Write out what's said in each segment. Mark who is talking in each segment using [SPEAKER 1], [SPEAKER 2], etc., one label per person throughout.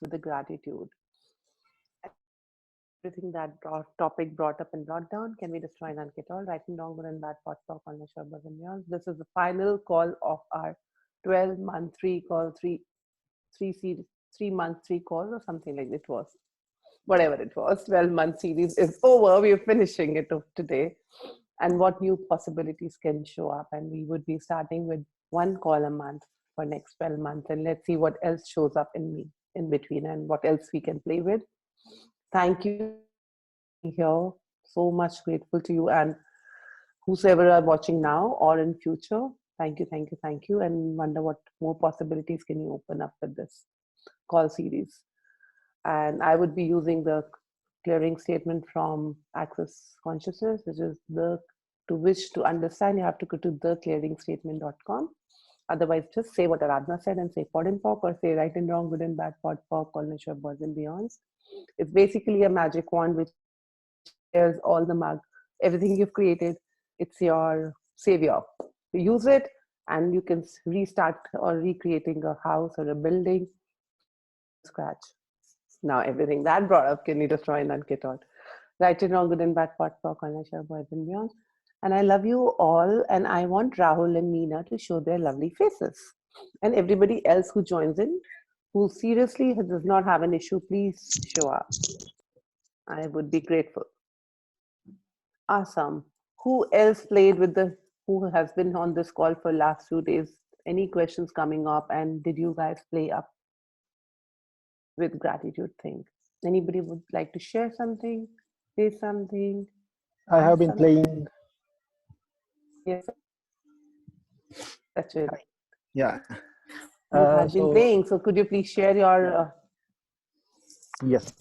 [SPEAKER 1] with the gratitude. Everything that topic brought up and brought down can be destroyed and get all right and wrong, good and bad, pot, talk, on the shabas and beyond. This is the final call of our 12-month, three 3 month, 3 calls, or something like it was. Whatever it was, 12-month series is over. We're finishing it today. And what new possibilities can show up. And we would be starting with 1 call a month for next 12 months. And let's see what else shows up in me in between and what else we can play with. Thank you here. So much grateful to you and whosoever are watching now or in future. Thank you, thank you, thank you. And wonder what more possibilities can you open up with this call series. And I would be using the clearing statement from Access Consciousness, which is to wish to understand, you have to go to theclearingstatement.com. Otherwise, just say what Aradhana said and say pod and pock, or say right and wrong, good and bad, pod, pock, all nature, birds and beyonds. It's basically a magic wand which shares all everything you've created. It's your savior. You use it and you can restart or recreating a house or a building from scratch. Now everything that brought up can be destroyed and get out. Right and wrong, good and bad, pot, pock, all nature, birds and beyond. And I love you all, and I want Rahul and Meena to show their lovely faces. And everybody else who joins in, who seriously does not have an issue, please show up. I would be grateful. Awesome. Who else played with who has been on this call for last 2 days? Any questions coming up? And did you guys play up with gratitude thing? Anybody would like to share something, say something?
[SPEAKER 2] I have been playing.
[SPEAKER 1] Yes. That's it.
[SPEAKER 2] Yeah.
[SPEAKER 1] You have been playing. So could you please share your...
[SPEAKER 2] Yes.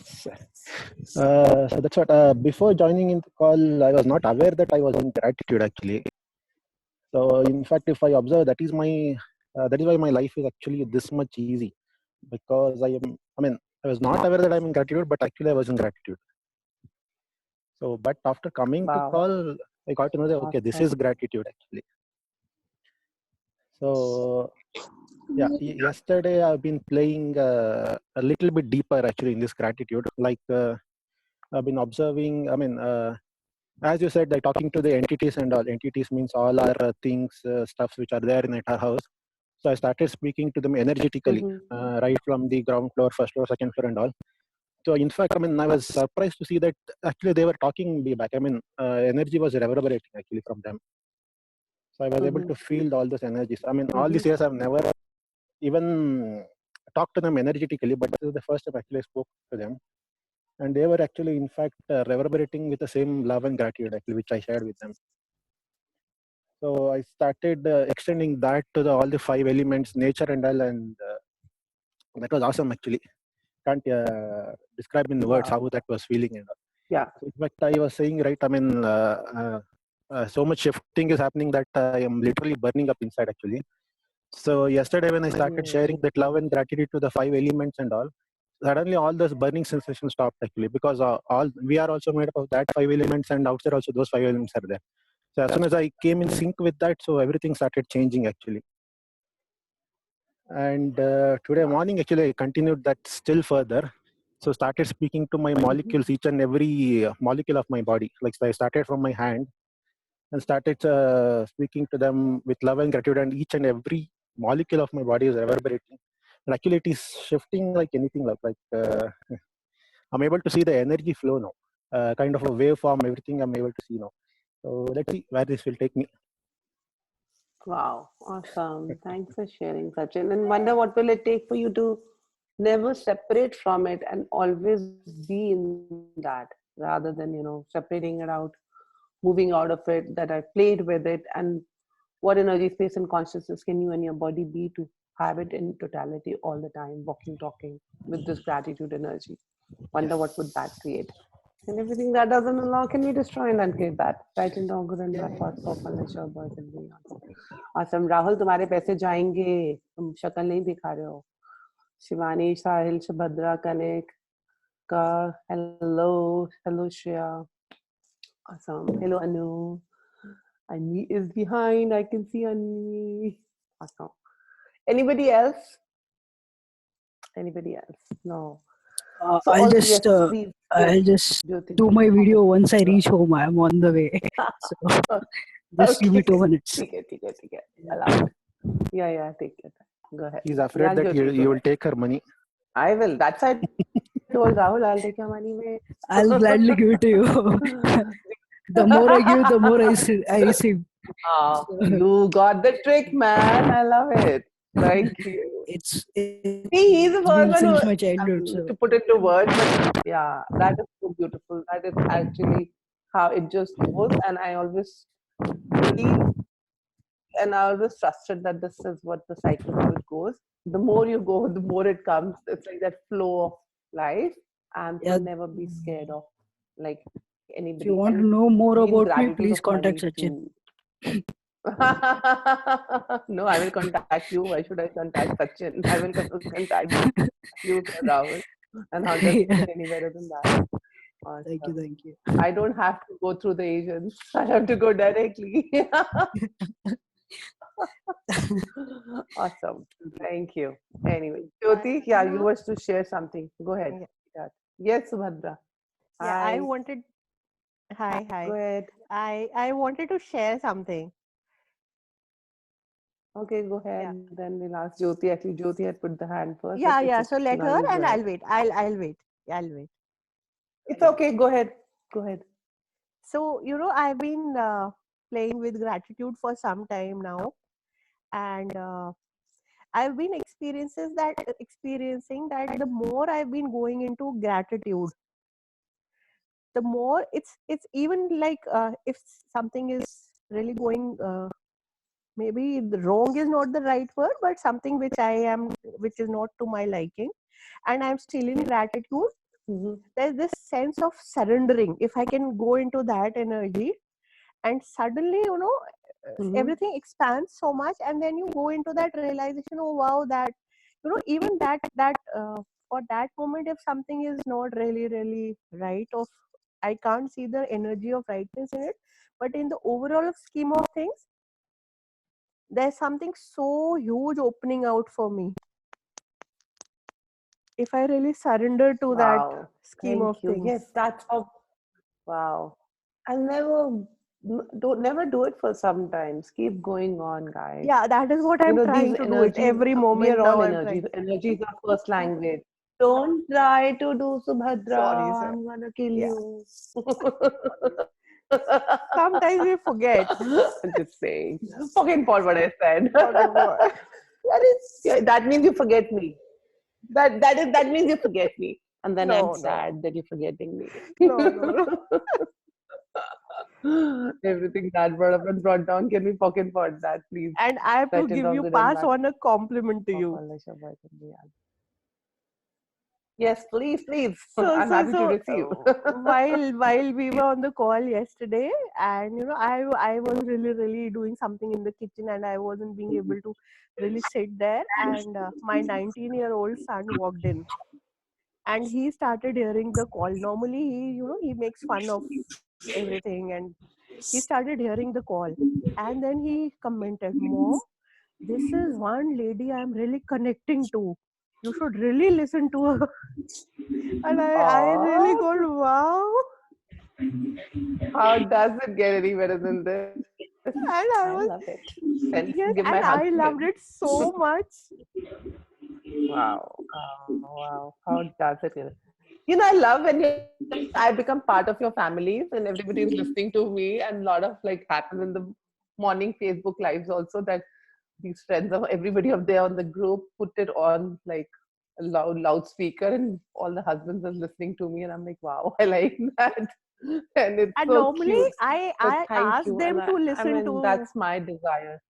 [SPEAKER 2] So that's what, before joining in the call, I was not aware that I was in gratitude actually. So in fact, if I observe, that is why my life is actually this much easy, because I was not aware that I'm in gratitude, but actually I was in gratitude. So, but after coming to call, I got to know that, okay, this is gratitude actually. So yeah, yesterday I've been playing a little bit deeper actually in this gratitude. Like I've been observing, as you said, like talking to the entities and all. Entities means all our things, stuffs which are there in our house. So I started speaking to them energetically, right from the ground floor, first floor, second floor and all. So in fact, I was surprised to see that actually they were talking me back. Energy was reverberating actually from them. So I was able to feel all those energies. All these years I've never even talked to them energetically, but this is the first time actually I spoke to them. And they were actually, in fact, reverberating with the same love and gratitude actually, which I shared with them. So I started extending that to all the 5 elements, nature and all, and that was awesome actually. Can't describe in words how that was feeling and all.
[SPEAKER 1] Yeah.
[SPEAKER 2] So in fact, I was saying, right, so much shifting is happening that I am literally burning up inside actually. So yesterday when I started sharing that love and gratitude to the 5 elements and all, suddenly all those burning sensations stopped actually, because we are also made up of that 5 elements, and outside also those 5 elements are there. So as soon as I came in sync with that, so everything started changing actually. And today morning actually I continued that still further. So started speaking to my molecules, each and every molecule of my body. Like I started from my hand and started speaking to them with love and gratitude, and each and every molecule of my body is reverberating. And actually it is shifting like anything, I'm able to see the energy flow now, kind of a waveform, everything I'm able to see now. So let's see where this will take me.
[SPEAKER 1] Wow, awesome. Thanks for sharing, Sachin. And wonder what will it take for you to never separate from it and always be in that, rather than, separating it out, moving out of it, that I played with it. And what energy, space, and consciousness can you and your body be to have it in totality all the time, walking, talking with this gratitude energy? Wonder what would that create? And everything that doesn't allow can be destroyed and get that. Right and wrong, good and bad, thoughts, birth and beyond. Awesome. Rahul, तुम्हारे पैसे जाएंगे, तुम शक्ल नहीं दिखा रहे हो. शिवानी, साहिल, Subhadra, Kanik, Ka, hello Shreya. Awesome. Hello Anu. Annie is behind. I can see Annie. Awesome. Anybody else? Anybody else? No.
[SPEAKER 3] Uh,
[SPEAKER 1] So
[SPEAKER 3] I'll
[SPEAKER 1] also,
[SPEAKER 3] just
[SPEAKER 1] yes,
[SPEAKER 3] uh,
[SPEAKER 1] please,
[SPEAKER 3] I'll just
[SPEAKER 1] Jyoti.
[SPEAKER 3] do my video once I reach home. I'm on the way. So just give me
[SPEAKER 1] Okay.
[SPEAKER 3] 2 minutes.
[SPEAKER 1] ठीक है. Allow it. Yeah, take your time. Go ahead.
[SPEAKER 2] He's
[SPEAKER 1] Yeah,
[SPEAKER 2] afraid that
[SPEAKER 1] Jyoti,
[SPEAKER 2] you
[SPEAKER 1] go
[SPEAKER 2] will
[SPEAKER 1] ahead.
[SPEAKER 2] take her money.
[SPEAKER 1] I will. That's why I told Rahul I'll take your money.
[SPEAKER 3] I'll gladly give it to you. The more I give, the more I receive.
[SPEAKER 1] Ah,
[SPEAKER 3] So
[SPEAKER 1] you got the trick, man. I love it. Thank you.
[SPEAKER 3] it's
[SPEAKER 1] See, he's
[SPEAKER 3] been
[SPEAKER 1] a
[SPEAKER 3] since my
[SPEAKER 1] person who,
[SPEAKER 3] childhood. So
[SPEAKER 1] to put into words, but yeah, that is so beautiful. That is actually how it just goes. And I always believe and I always trusted that this is what the cycle, how it goes. The more you go, the more it comes. It's like that flow of life. And so
[SPEAKER 3] yeah,
[SPEAKER 1] never be scared of like
[SPEAKER 3] if you
[SPEAKER 1] anybody
[SPEAKER 3] want to
[SPEAKER 1] and
[SPEAKER 3] know more
[SPEAKER 1] be in
[SPEAKER 3] about me,
[SPEAKER 1] gratitude
[SPEAKER 3] please
[SPEAKER 1] of
[SPEAKER 3] contact
[SPEAKER 1] money
[SPEAKER 3] Sachin.
[SPEAKER 1] too. No, I will contact you. Why should I contact Sachin? I will contact you, Rahul, and how does it
[SPEAKER 3] Yeah.
[SPEAKER 1] get any better than that?
[SPEAKER 3] Thank you,
[SPEAKER 1] Awesome.
[SPEAKER 3] thank you.
[SPEAKER 1] I don't have to go through the agents. I have to go directly. Awesome. Thank you. Anyway, Jyoti, yeah, you was to share something. Go ahead.
[SPEAKER 4] Yeah,
[SPEAKER 1] Yeah. Yes, Subhadra.
[SPEAKER 4] yeah, I
[SPEAKER 1] Hi.
[SPEAKER 4] wanted, hi,
[SPEAKER 1] Go
[SPEAKER 4] hi.
[SPEAKER 1] ahead.
[SPEAKER 4] I wanted to share something.
[SPEAKER 1] Okay, go
[SPEAKER 4] Yeah.
[SPEAKER 1] ahead. Then we'll ask Jyoti. Actually, Jyoti had put the hand first, but
[SPEAKER 4] Yeah,
[SPEAKER 1] it's
[SPEAKER 4] yeah.
[SPEAKER 1] okay.
[SPEAKER 4] So let
[SPEAKER 1] Now
[SPEAKER 4] her
[SPEAKER 1] you go
[SPEAKER 4] and
[SPEAKER 1] ahead.
[SPEAKER 4] I'll wait. I'll wait. I'll wait.
[SPEAKER 1] It's okay. Go ahead. Go ahead.
[SPEAKER 4] So, I've been playing with gratitude for some time now, and I've been experiencing that the more I've been going into gratitude, the more it's even like if something is really going maybe the wrong is not the right word, but something which is not to my liking, and I'm still in gratitude.
[SPEAKER 1] Mm-hmm.
[SPEAKER 4] There's this sense of surrendering. If I can go into that energy, and suddenly,
[SPEAKER 1] Mm-hmm.
[SPEAKER 4] everything expands so much, and then you go into that realization. Oh wow, that even that for that moment, if something is not really right, of I can't see the energy of rightness in it, but in the overall scheme of things, there's something so huge opening out for me if I really surrender to that
[SPEAKER 1] Wow.
[SPEAKER 4] scheme of
[SPEAKER 1] Thank you.
[SPEAKER 4] things.
[SPEAKER 1] Yes, that's how. Wow. I'll never do it for sometimes. Keep going on, guys.
[SPEAKER 4] Yeah, that is what I'm
[SPEAKER 1] These
[SPEAKER 4] trying to do it
[SPEAKER 1] energies,
[SPEAKER 4] every
[SPEAKER 1] we
[SPEAKER 4] moment
[SPEAKER 1] are all
[SPEAKER 4] now. I'm
[SPEAKER 1] energies.
[SPEAKER 4] trying.
[SPEAKER 1] Energies are first language. Don't try to do
[SPEAKER 4] Sorry,
[SPEAKER 1] Subhadra.
[SPEAKER 4] sir.
[SPEAKER 1] I'm gonna kill
[SPEAKER 4] Yeah.
[SPEAKER 1] you.
[SPEAKER 4] Sometimes we forget.
[SPEAKER 1] I'm just saying. Forget about what I said.
[SPEAKER 4] Forget what.
[SPEAKER 1] That means you forget me. That means you forget me. And then I'm
[SPEAKER 4] No, no,
[SPEAKER 1] sad that you're forgetting me.
[SPEAKER 4] no, no, no.
[SPEAKER 1] Everything that brought up and brought down, can we pocket pot that, please?
[SPEAKER 4] And I have to
[SPEAKER 1] Right and
[SPEAKER 4] give
[SPEAKER 1] wrong,
[SPEAKER 4] you
[SPEAKER 1] good and
[SPEAKER 4] pass
[SPEAKER 1] bad.
[SPEAKER 4] on a compliment to you.
[SPEAKER 1] Yes, please, please.
[SPEAKER 4] So,
[SPEAKER 1] I'm
[SPEAKER 4] so,
[SPEAKER 1] happy to
[SPEAKER 4] so,
[SPEAKER 1] receive.
[SPEAKER 4] while we were on the call yesterday, and I was really doing something in the kitchen, and I wasn't being able to really sit there, and my 19-year-old son walked in, and he started hearing the call. Normally, he makes fun of everything, and he started hearing the call, and then he commented, "Mom, this is one lady I'm really connecting to. You should really listen to her." And I really
[SPEAKER 1] Oh,
[SPEAKER 4] got, wow.
[SPEAKER 1] how does it get any better than this?
[SPEAKER 4] And
[SPEAKER 1] I
[SPEAKER 4] I
[SPEAKER 1] love
[SPEAKER 4] was,
[SPEAKER 1] it. Send, give
[SPEAKER 4] yes,
[SPEAKER 1] my
[SPEAKER 4] and
[SPEAKER 1] hug to
[SPEAKER 4] I
[SPEAKER 1] him.
[SPEAKER 4] loved it so much.
[SPEAKER 1] Wow. How does it get? I love when I become part of your families and everybody is listening to me, and a lot of like happens in the morning Facebook lives also, that these friends of everybody up there on the group put it on like a loudspeaker, and all the husbands are listening to me, and I'm like, wow, I like that. And it's
[SPEAKER 4] And
[SPEAKER 1] so
[SPEAKER 4] normally
[SPEAKER 1] cute. So
[SPEAKER 4] I
[SPEAKER 1] thank
[SPEAKER 4] ask
[SPEAKER 1] you. And
[SPEAKER 4] them to
[SPEAKER 1] I
[SPEAKER 4] listen
[SPEAKER 1] mean,
[SPEAKER 4] to,
[SPEAKER 1] that's my desire.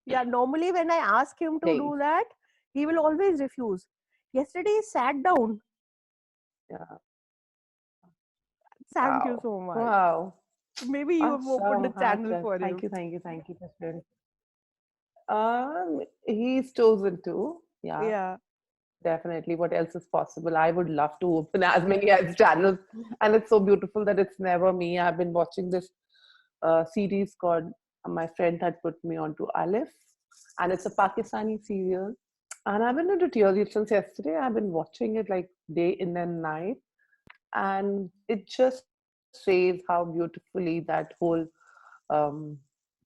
[SPEAKER 4] yeah, normally when I ask him to
[SPEAKER 1] Please.
[SPEAKER 4] do that, he will always refuse. Yesterday he sat down.
[SPEAKER 1] Yeah.
[SPEAKER 4] Thank you
[SPEAKER 1] Wow.
[SPEAKER 4] so much.
[SPEAKER 1] Wow.
[SPEAKER 4] Maybe you have opened a
[SPEAKER 1] Awesome.
[SPEAKER 4] channel
[SPEAKER 1] Heartfelt.
[SPEAKER 4] for him.
[SPEAKER 1] Thank you for sharing. He's chosen to. Yeah,
[SPEAKER 4] Yeah.
[SPEAKER 1] definitely. What else is possible? I would love to open as many as channels, and it's so beautiful that it's never me. I've been watching this series called. My friend had put me onto Alif, and it's a Pakistani serial, And I've been into tears since yesterday. I've been watching it like day in and night, and it just says how beautifully that whole um,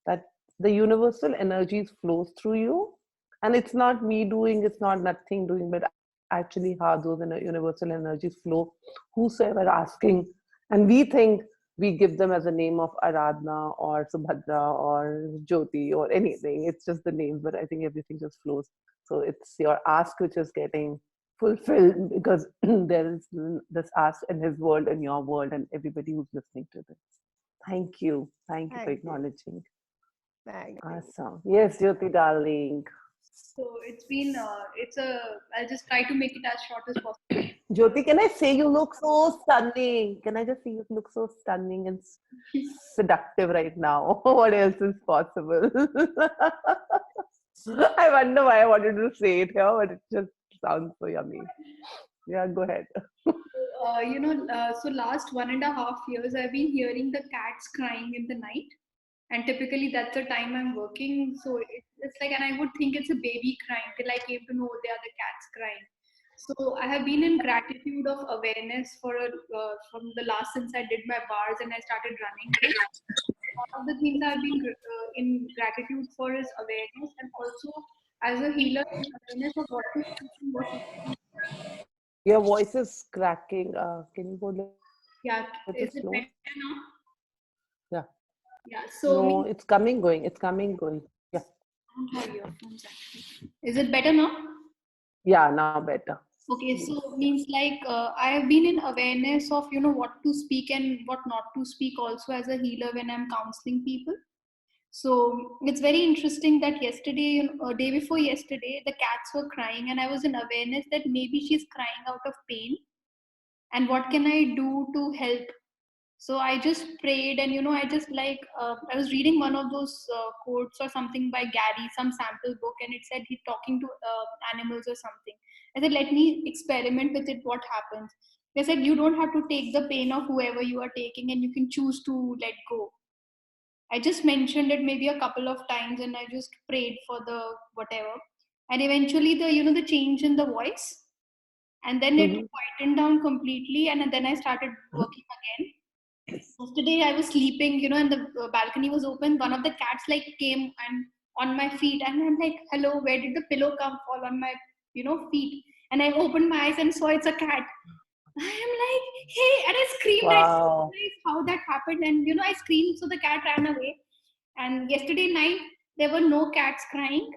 [SPEAKER 1] that the universal energies flows through you, and it's not me doing, it's not nothing doing, but actually how those universal energies flow, whosoever asking, and we think we give them as a name of Aradhana or Subhadra or Jyoti or anything. It's just the names, but I think everything just flows. So it's your ask which is getting fulfilled because there is this ask in his world and your world and everybody who's listening to this. Thank you. Thank you for
[SPEAKER 4] Thank you.
[SPEAKER 1] acknowledging.
[SPEAKER 4] Thank you.
[SPEAKER 1] Awesome. Yes, Jyoti darling.
[SPEAKER 5] So it's been, I'll just try to make it as short as possible.
[SPEAKER 1] Jyoti, can I say you look so stunning? Can I just say you look so stunning and seductive right now? What else is possible? I wonder why I wanted to say it here, but it just sounds so yummy. Yeah, go ahead.
[SPEAKER 5] So last 1.5 years, I've been hearing the cats crying in the night. And typically that's the time I'm working. So it's like, and I would think it's a baby crying till I came to know they are the cats crying. So I have been in gratitude of awareness from the last since I did my bars and I started running this. One of the things I've been in gratitude for is awareness, and also as a healer, awareness of what to speak and what not to.
[SPEAKER 1] Your voice is cracking. Can you go a little slow?
[SPEAKER 5] Yeah, is it better now?
[SPEAKER 1] Yeah.
[SPEAKER 5] Yeah, so
[SPEAKER 1] No,
[SPEAKER 5] means
[SPEAKER 1] it's coming, going. It's coming, going. Yeah.
[SPEAKER 5] I don't have earphones actually. Is it better now?
[SPEAKER 1] Yeah, now better.
[SPEAKER 5] Okay,
[SPEAKER 1] Please.
[SPEAKER 5] so means like I have been in awareness of what to speak and what not to speak also as a healer when I'm counseling people. So it's very interesting that yesterday, day before yesterday, the cats were crying, and I was in awareness that maybe she's crying out of pain, and what can I do to help? So I just prayed, and I just I was reading one of those quotes or something by Gary, some sample book, and it said he's talking to animals or something. I said, let me experiment with it, what happens. They said you don't have to take the pain of whoever you are taking, and you can choose to let go. I just mentioned it maybe a couple of times, and I just prayed for the whatever, and eventually the change in the voice, and then it
[SPEAKER 1] Mhm.
[SPEAKER 5] quietened down completely, and then I started working again. Yesterday I was sleeping, and the balcony was open. One of the cats came and on my feet, and I'm like, "Hello, where did the pillow come fall on my, feet?" And I opened my eyes and saw it's a cat. I am like, "Hey!" And I screamed. I didn't
[SPEAKER 1] Wow.
[SPEAKER 5] realize how that happened, and I screamed, so the cat ran away. And yesterday night there were no cats crying.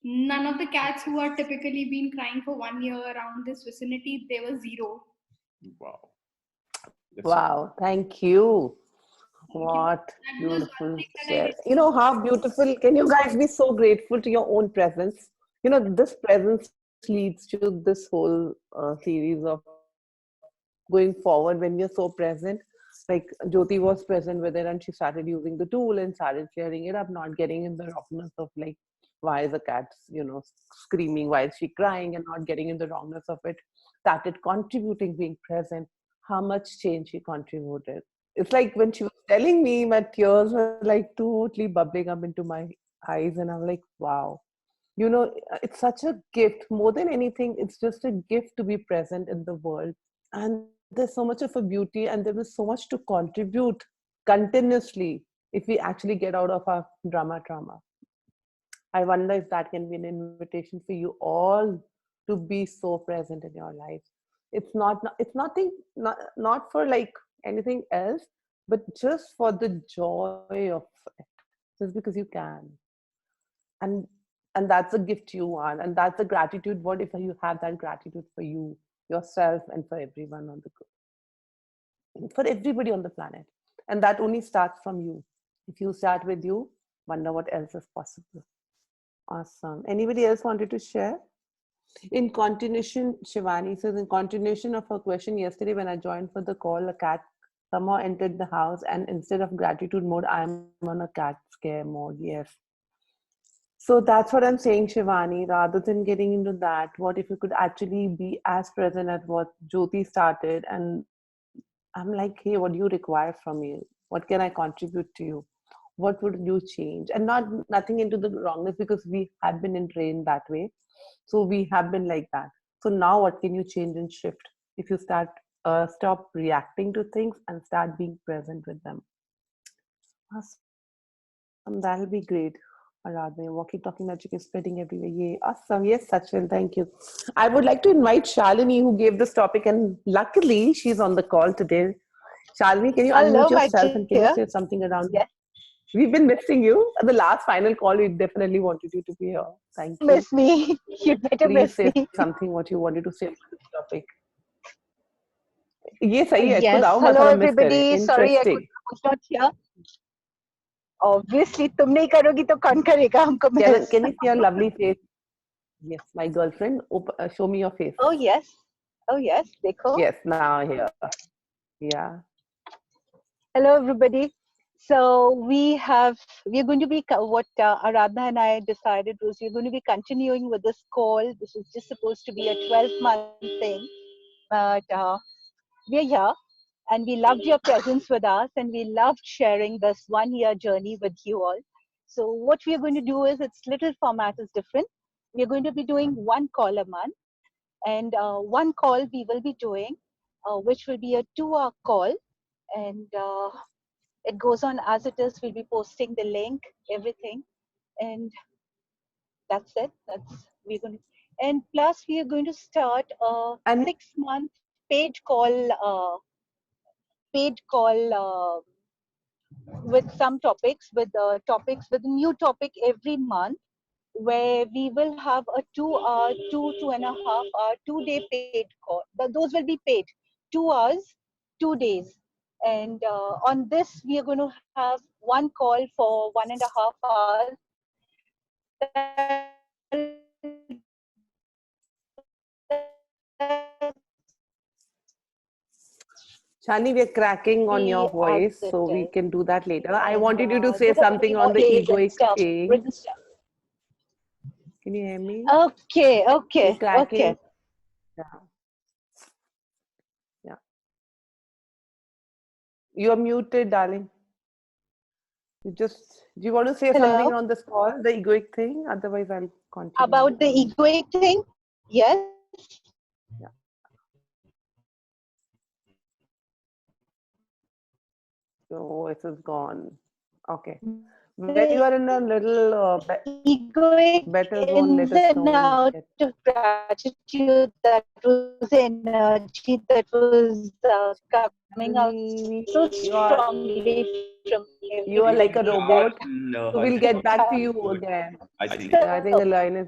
[SPEAKER 5] None of the cats who are typically been crying for 1 year around this vicinity, they were zero.
[SPEAKER 2] Wow.
[SPEAKER 1] Wow. Thank you.
[SPEAKER 5] Thank you.
[SPEAKER 1] What
[SPEAKER 5] That was one
[SPEAKER 1] beautiful
[SPEAKER 5] thing that I
[SPEAKER 1] share.
[SPEAKER 5] did.
[SPEAKER 1] You know how beautiful. Can you guys be so grateful to your own presence? This presence leads to this whole series of going forward when you're so present. Like Jyoti was present with it and she started using the tool and started clearing it up, not getting in the roughness of like, why is the cat, screaming, why is she crying, and not getting in the wrongness of it. Started contributing, being present. How much change she contributed. It's like when she was telling me, my tears were like totally bubbling up into my eyes, and I'm like, wow. It's such a gift. More than anything, it's just a gift to be present in the world. And there's so much of a beauty, and there is so much to contribute continuously if we actually get out of our trauma. I wonder if that can be an invitation for you all to be so present in your life. It's nothing, not for like anything else, but just for the joy of it, just because you can. and and that's a gift you want, and that's a gratitude. What if you have that gratitude for you, yourself, and for everyone for everybody on the planet? And that only starts from you. If you start with you, wonder what else is possible. Awesome. Anybody else wanted to share? In continuation, Shivani says, in continuation of her question yesterday, when I joined for the call, a cat somehow entered the house, and instead of gratitude mode, I'm on a cat scare mode. Yes. So that's what I'm saying, Shivani. Rather than getting into that, what if you could actually be as present at what Jyoti started? And I'm like, hey, what do you require from me? What can I contribute to you? what would you change? And not nothing into the wrongness, because we had been trained that way. So we have been like that. So now what can you change and shift if you stop reacting to things and start being present with them? Awesome, that'll be great. Aradhana, walkie talkie magic is spreading everywhere. Yay. Awesome. Yes, Sachin, thank you. I would like to invite Shalini, who gave this topic, and luckily she's on the call today. Shalini, can you unmute
[SPEAKER 6] Hello, my
[SPEAKER 1] yourself and can you
[SPEAKER 6] dear.
[SPEAKER 1] say something around?
[SPEAKER 6] Yes,
[SPEAKER 1] We've been missing you. At the last final call, we definitely wanted you to be here. Thank you.
[SPEAKER 6] miss me. You better
[SPEAKER 1] Please
[SPEAKER 6] miss
[SPEAKER 1] say
[SPEAKER 6] me.
[SPEAKER 1] something what you wanted to say about this topic. ये सही है इसको
[SPEAKER 6] Yes.
[SPEAKER 1] दाओ मत
[SPEAKER 6] Hello,
[SPEAKER 1] थोड़ा miss करें
[SPEAKER 6] everybody. Sorry,
[SPEAKER 1] interesting
[SPEAKER 6] I was not here. Obviously, तुम नहीं करोगी तो कौन करेगा हमको miss?
[SPEAKER 1] can you see your lovely face? Yes, my girlfriend, show me your face.
[SPEAKER 6] Oh yes. Oh yes. देखो.
[SPEAKER 1] Yes, now here. Yeah.
[SPEAKER 6] Hello, everybody. So we're going to be what Aradhana and I decided was we're going to be continuing with this call. This is just supposed to be a 12-month thing, but we're here. And we loved your presence with us, and we loved sharing this 1 year journey with you all. So what we are going to do is, its little format is different. We are going to be doing one call a month, and one call we will be doing, which will be a 2 hour call, and it goes on as it is. We'll be posting the link, everything, and that's it. We're going to, and plus we are going to start a
[SPEAKER 1] And
[SPEAKER 6] 6 month paid call. Paid call. With some topics, with a new topic every month, where we will have a 2 hour, 2.5 hour, 2 day paid call. Those will be paid 2 hours, 2 days. And on this, we are going to have one call for 1.5 hours.
[SPEAKER 1] Shani, we're cracking on your
[SPEAKER 6] Be as
[SPEAKER 1] voice,
[SPEAKER 6] it
[SPEAKER 1] so we
[SPEAKER 6] is.
[SPEAKER 1] can do that later. I
[SPEAKER 6] And
[SPEAKER 1] wanted you to say
[SPEAKER 6] those are going to be
[SPEAKER 1] something
[SPEAKER 6] more
[SPEAKER 1] on the
[SPEAKER 6] plays and
[SPEAKER 1] egoic
[SPEAKER 6] stuff,
[SPEAKER 1] thing.
[SPEAKER 6] written stuff.
[SPEAKER 1] Can you hear me?
[SPEAKER 6] Okay,
[SPEAKER 1] You're
[SPEAKER 6] okay,
[SPEAKER 1] cracking.
[SPEAKER 6] okay.
[SPEAKER 1] Yeah. Yeah. You're muted, darling. Do you want to say something
[SPEAKER 6] Hello.
[SPEAKER 1] on this call, the egoic thing? Otherwise, I'll continue.
[SPEAKER 6] About the egoic thing? Yes.
[SPEAKER 1] Yeah. Your voice is gone. Okay. When you are in a little
[SPEAKER 6] Egoic
[SPEAKER 1] better zone, let
[SPEAKER 6] ins
[SPEAKER 1] us
[SPEAKER 6] and
[SPEAKER 1] know and
[SPEAKER 6] out
[SPEAKER 1] get.
[SPEAKER 6] of gratitude, that was energy that was coming out so strongly from
[SPEAKER 1] You are
[SPEAKER 6] everybody.
[SPEAKER 1] like a robot. So we'll get back to
[SPEAKER 6] Uh,
[SPEAKER 1] you again.
[SPEAKER 6] so
[SPEAKER 1] Yeah, I think the line is.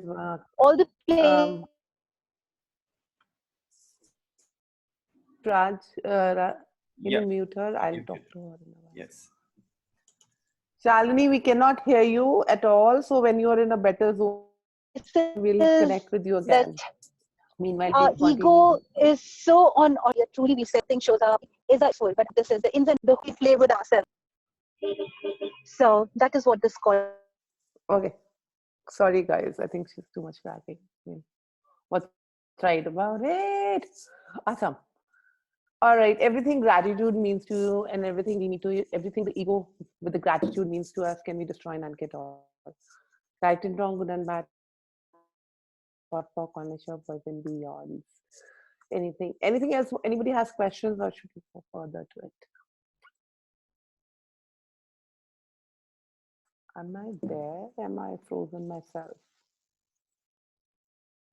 [SPEAKER 6] all the players.
[SPEAKER 1] Um, Raj, can you mute her? I'll talk to her in a while.
[SPEAKER 7] Yes.
[SPEAKER 1] Shalini, we cannot hear you at all. So when you are in a better zone, we'll connect with you
[SPEAKER 6] That
[SPEAKER 1] again. Meanwhile,
[SPEAKER 6] our
[SPEAKER 1] we'll
[SPEAKER 6] ego
[SPEAKER 1] continue.
[SPEAKER 6] is so on audio. Truly, we say things shows up is useful, but this is the ins and the we play with ourselves. So that is what this call.
[SPEAKER 1] Okay. Sorry, guys. I think she's too much cracking. What's right about it? Awesome. All right. Everything gratitude means to you, and everything we need to, everything the ego with the gratitude means to us, can we destroy and unget all? Right and wrong, good and bad, pot, pork, corner shop, boys and beyond. Anything else? Anybody has questions, or should we go further to it? Am I there? Am I frozen myself?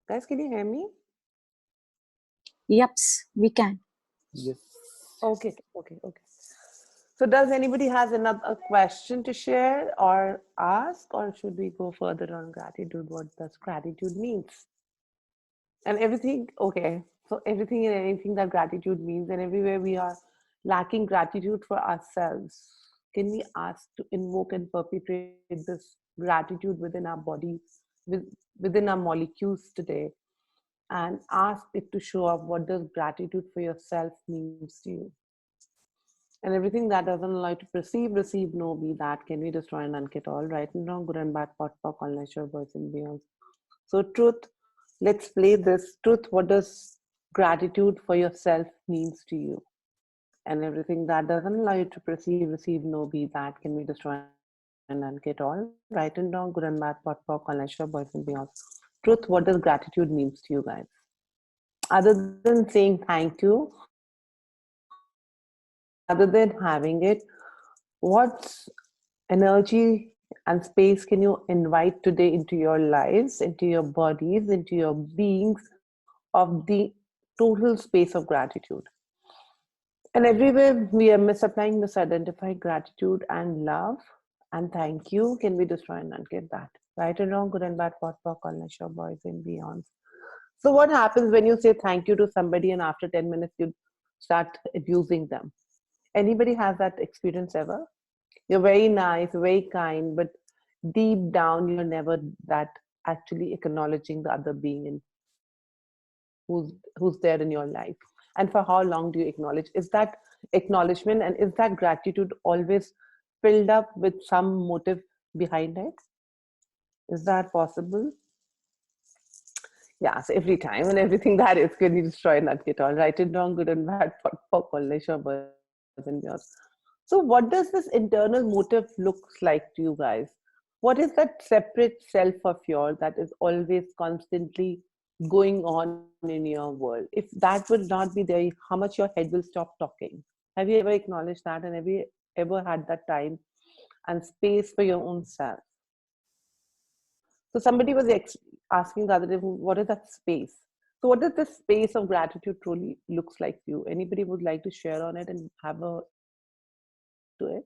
[SPEAKER 1] Guys, can you hear me?
[SPEAKER 3] Yups, we can.
[SPEAKER 2] Yes.
[SPEAKER 1] Okay. So does anybody has another question to share or ask, or should we go further on gratitude? What does gratitude means? And everything, okay. So everything and anything that gratitude means, and everywhere we are lacking gratitude for ourselves, can we ask to invoke and perpetrate this gratitude within our body, with, within our molecules today, and ask it to show up what does gratitude for yourself means to you? And everything that doesn't allow you to perceive, receive, know, be that, can we destroy and unket all, right and wrong, good and bad, pot, pock, all nature, birds and beyond. So truth, let's play this. Truth, what does gratitude for yourself means to you? And everything that doesn't allow you to perceive, receive, know, be that, can we destroy and unket all? and get all. Right and wrong, good and bad, pot pop, connection, boys and beyond. Truth, what does gratitude means to you guys? Other than saying thank you, other than having it, what energy and space can you invite today into your lives, into your bodies, into your beings of the total space of gratitude? And everywhere we are misapplying, misidentified gratitude and love and thank you. Can we destroy and not get that? Right and wrong, good and bad, pot, pop, show, boys and beyonds. So what happens when you say thank you to somebody and after 10 minutes you start abusing them? Anybody has that experience ever? You're very nice, very kind, but deep down you're never that actually acknowledging the other being and who's there in your life. And for how long do you acknowledge? Is that acknowledgement and is that gratitude always filled up with some motive behind it? Is that possible? Yeah, so every time and everything that is can you destroy and not get all right and wrong, good and bad, for college or boys and girls. So what does this internal motive looks like to you guys? What is that separate self of yours that is always constantly going on in your world? If that would not be there, how much your head will stop talking? Have you ever acknowledged that, and have you ever had that time and space for your own self? So somebody was asking the other day, what is that space? So what does this space of gratitude truly looks like for you? Anybody would like to share on it and have a insight into it?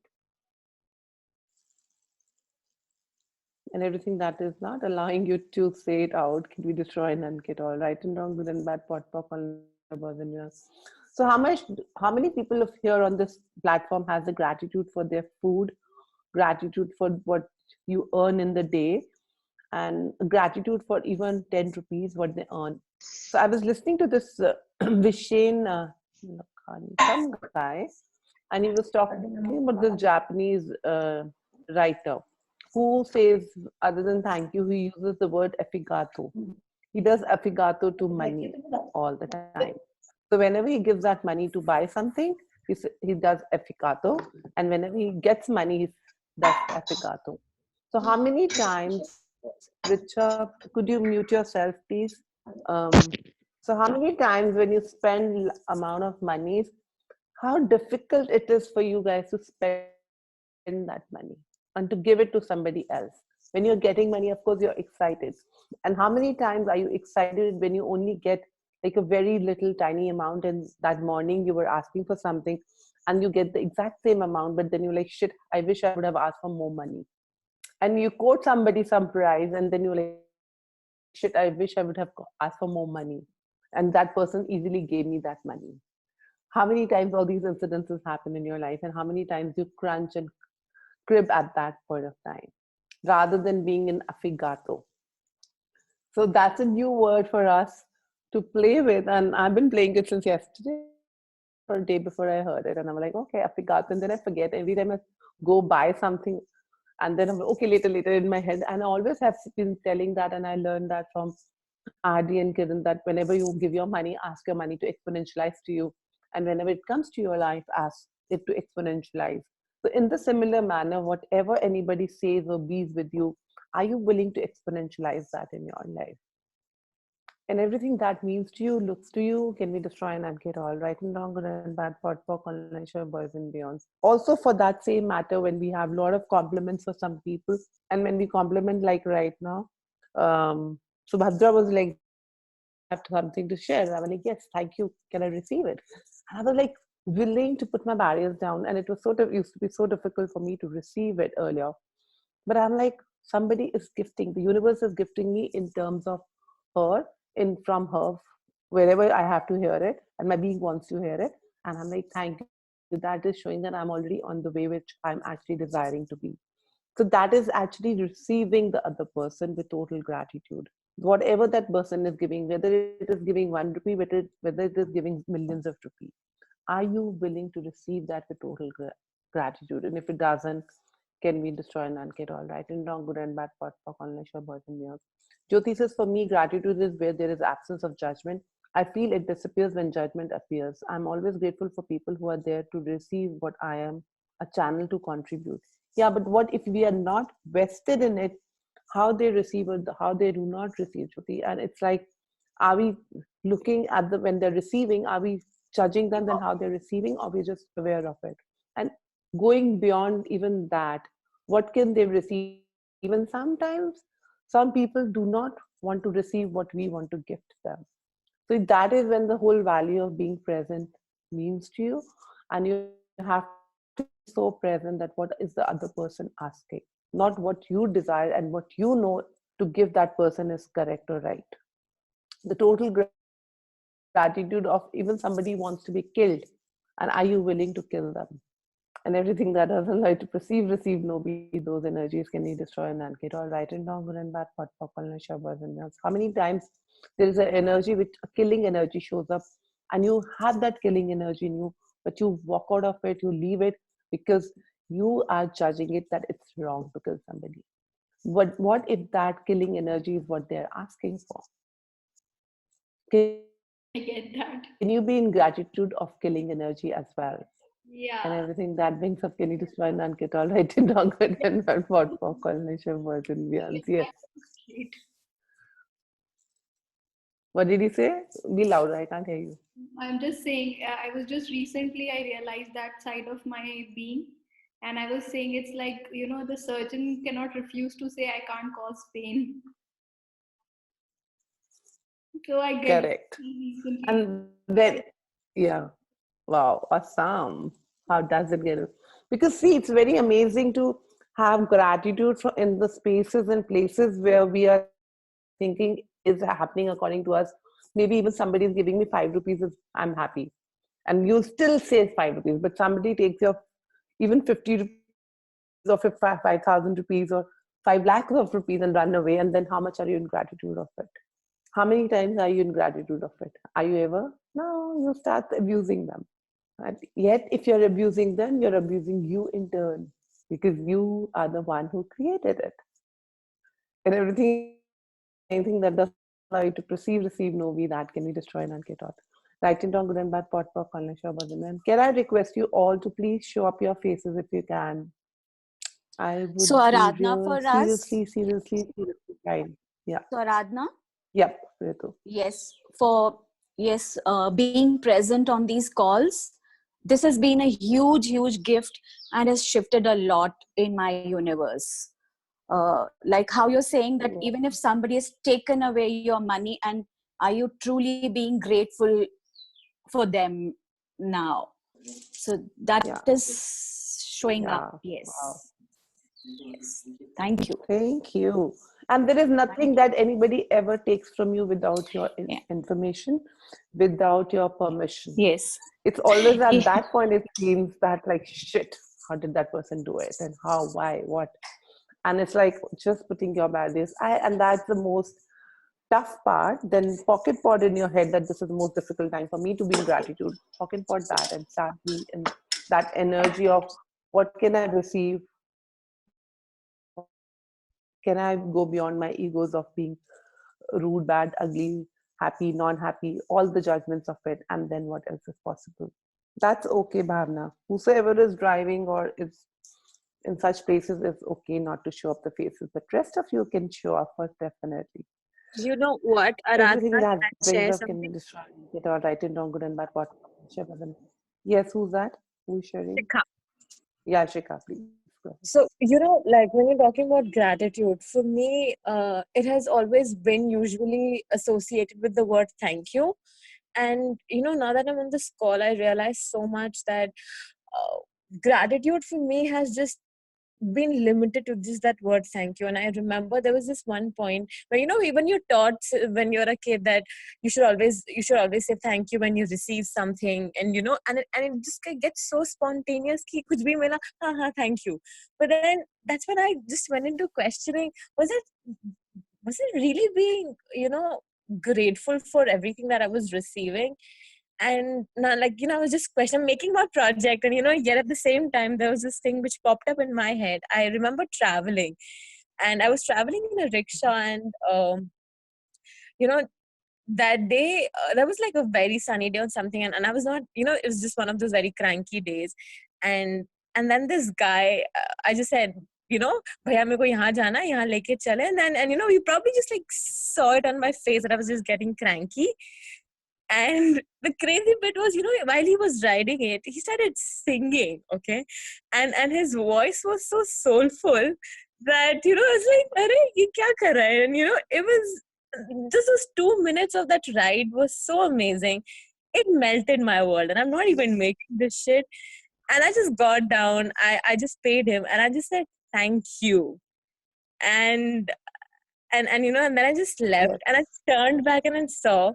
[SPEAKER 1] And everything that is not allowing you to say it out can be destroyed and get all right and wrong, good and bad, pot pop, on and yours. So how many people of here on this platform has the gratitude for their food, gratitude for what you earn in the day, and gratitude for even 10 rupees what they earn? So I was listening to this Vishen some guy, and he was talking about this Japanese writer who says, other than thank you, he uses the word affigato. He does affigato to money all the time. So whenever he gives that money to buy something, he does affigato, and whenever he gets money, he does affigato. So how many times, Richard, could you mute yourself, please? So how many times when you spend amount of money, how difficult it is for you guys to spend that money and to give it to somebody else? When you're getting money, of course you're excited. And how many times are you excited when you only get like a very little tiny amount, and that morning you were asking for something and you get the exact same amount, but then you're like, shit, I wish I would have asked for more money. And you quote somebody some price and then you're like, shit, I wish I would have asked for more money. And that person easily gave me that money. How many times all these incidences happen in your life, and how many times you crunch and crib at that point of time rather than being in affigato? So that's a new word for us to play with, and I've been playing it since yesterday or a day before I heard it, and I'm like, okay, affigato, and then I forget every time I go buy something, and then I'm like, okay, later in my head, and I always have been telling that, and I learned that from Adi and Kiran, that whenever you give your money, ask your money to exponentialize to you. And whenever it comes to your life, ask it to exponentialize. So in the similar manner, whatever anybody says or bees with you, are you willing to exponentialize that in your life? And everything that means to you, looks to you, can be destroyed and get all right and wrong, good and bad, pot, pop, online show, boys and beyonds. Also, for that same matter, when we have a lot of compliments for some people, and when we compliment, like right now, Subhadra was like, do you have something to share? And I was like, yes, thank you. Can I receive it? And I was like, willing to put my barriers down. And it was used to be so difficult for me to receive it earlier. But I'm like, somebody is gifting, the universe is gifting me in terms of her, in from her, wherever I have to hear it, and my being wants to hear it. And I'm like, thank you. That is showing that I'm already on the way which I'm actually desiring to be. So that is actually receiving the other person with total gratitude. Whatever that person is giving, whether it is giving 1 rupee, whether it is giving millions of rupees, are you willing to receive that with total gratitude? And if it doesn't, can we destroy and get all right and wrong, good and bad, pot, pock, online show, boys and girls? Jyoti says, for me, gratitude is where there is absence of judgment. I feel it disappears when judgment appears. I'm always grateful for people who are there to receive what I am, a channel to contribute. Yeah, but what if we are not vested in it? How they receive it, how they do not receive, Shruti? And it's like, are we looking at the when they're receiving? Are we judging them then how they're receiving, or we just aware of it? And going beyond even that, what can they receive? And sometimes some people do not want to receive what we want to gift them. So that is when the whole value of being present means to you. And you have to be so present that what is the other person asking? Not what you desire and what you know to give that person is correct or right. The total gratitude of even somebody wants to be killed. And are you willing to kill them? And everything that doesn't like to perceive, receive, no be, those energies can be destroy and ankit. All right and wrong, good and bad, pot, pop, all, shabas and yes. How many times there is an energy which a killing energy shows up, and you have that killing energy in you, but you walk out of it, you leave it because you are judging it that it's wrong to kill somebody. What if that killing energy is what they're asking for? Can you be in
[SPEAKER 5] I get
[SPEAKER 1] gratitude
[SPEAKER 5] that.
[SPEAKER 1] of killing energy as well? And everything that brings
[SPEAKER 5] Yeah.
[SPEAKER 1] up, can you destroy and get all right and wrong, good and bad, what for call nation words and beyond? Yes.
[SPEAKER 5] Great.
[SPEAKER 1] What did he say? Be louder, I can't hear you.
[SPEAKER 5] I'm just saying, I was just recently, I realized that side of my being. And I was saying it's like, the surgeon cannot refuse to say, I can't cause pain. So I get
[SPEAKER 1] Correct.
[SPEAKER 5] recently.
[SPEAKER 1] And then, yeah, wow, awesome. How does it get? Because see, it's very amazing to have gratitude for in the spaces and places where we are thinking is happening according to us. Maybe even somebody is giving me 5 rupees, I'm happy. And you still say 5 rupees, but somebody takes your even 50 rupees or 5,000 rupees or 5 lakhs of rupees and run away. And then how much are you in gratitude of it? How many times are you in gratitude of it? Are you ever? No, you start abusing them. And yet, if you're abusing them, you're abusing you in turn because you are the one who created it. And anything that doesn't allow you to perceive, receive, know, be, that can be destroyed and get out. Right and wrong, good and bad, pot, pot, calling, show, and can I request you all to please show up your faces if you can? I
[SPEAKER 7] So
[SPEAKER 1] would be
[SPEAKER 7] Aradhana
[SPEAKER 1] real
[SPEAKER 7] for us.
[SPEAKER 1] seriously kind. Yeah.
[SPEAKER 7] So Aradhana,
[SPEAKER 1] Yep. Ritu.
[SPEAKER 7] yes, being present on these calls. This has been a huge, huge gift and has shifted a lot in my universe. Like how you're saying that even if somebody has taken away your money, and are you truly being grateful for them now? So that
[SPEAKER 1] Yeah.
[SPEAKER 7] is showing up.
[SPEAKER 1] Yeah. Wow.
[SPEAKER 7] Yes. Yes. Thank you.
[SPEAKER 1] Thank you. And there is nothing that anybody ever takes from you without your
[SPEAKER 7] Yeah.
[SPEAKER 1] information, without your permission.
[SPEAKER 7] Yes.
[SPEAKER 1] It's always at
[SPEAKER 7] Yeah.
[SPEAKER 1] that point it seems that like shit, how did that person do it? And how, why, what? And it's like just putting your barriers. And that's the most tough part. Then pocket pod in your head that this is the most difficult time for me to be in gratitude. Pocket pod that and start be in that energy of what can I receive? Can I go beyond my egos of being rude, bad, ugly, happy, non-happy, all the judgments of it, and then what else is possible? That's okay, Bhavna. Whosoever is driving or is in such places, it's okay not to show up the faces, but rest of you can show up for definitely.
[SPEAKER 8] You know what, Aradhana,
[SPEAKER 1] Everything
[SPEAKER 8] can
[SPEAKER 1] that
[SPEAKER 8] I
[SPEAKER 1] brings
[SPEAKER 8] share
[SPEAKER 1] up can
[SPEAKER 8] something?
[SPEAKER 1] be destroyed. Get all right and wrong, good and bad. What? Yes, who's that? Who's sharing?
[SPEAKER 8] Shikha.
[SPEAKER 1] Yeah, Shika, please. Go ahead.
[SPEAKER 8] So, like when you're talking about gratitude, for me, it has always been usually associated with the word thank you. And, now that I'm on this call, I realize so much that uh, gratitude for me has just been limited to just that word thank you. And I remember there was this one point where even you're taught when you're a kid that you should always say thank you when you receive something, and and it just gets so spontaneous ki kuch bhi mila, ha thank you. But then that's when I just went into questioning, was it really being grateful for everything that I was receiving? And now, I was just questioning making my project, and yet at the same time there was this thing which popped up in my head. I remember traveling, and I was traveling in a rickshaw, and you know that day that was like a very sunny day or something, and I was not, it was just one of those very cranky days. And And then this guy, I just said, bhaiya meko yahan jana, yahan leke chale. And he probably just like saw it on my face that I was just getting cranky. And the crazy bit was, while he was riding it, he started singing, okay? And his voice was so soulful that, I was like, Arey, ye kya kar raha hai? And, it was just those 2 minutes of that ride was so amazing. It melted my world. And I'm not even making this shit. And I just got down, I just paid him and I just said, thank you. And and then I just left and I turned back and I saw,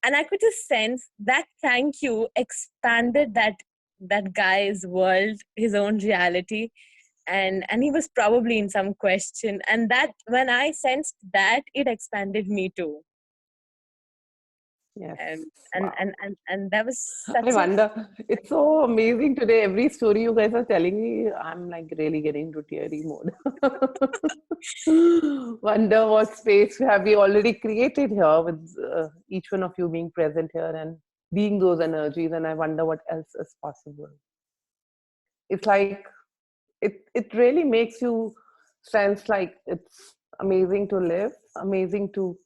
[SPEAKER 8] and I could just sense that thank you expanded that guy's world, his own reality. And he was probably in some question. And that when I sensed that, it expanded me too.
[SPEAKER 1] Yes.
[SPEAKER 8] And
[SPEAKER 1] Wow.
[SPEAKER 8] and that was such
[SPEAKER 1] I wonder. It's so amazing today. Every story you guys are telling me, I'm like really getting into teary mode. Wonder what space have we already created here with each one of you being present here and being those energies. And I wonder what else is possible. It's like it really makes you sense like it's amazing to live, amazing to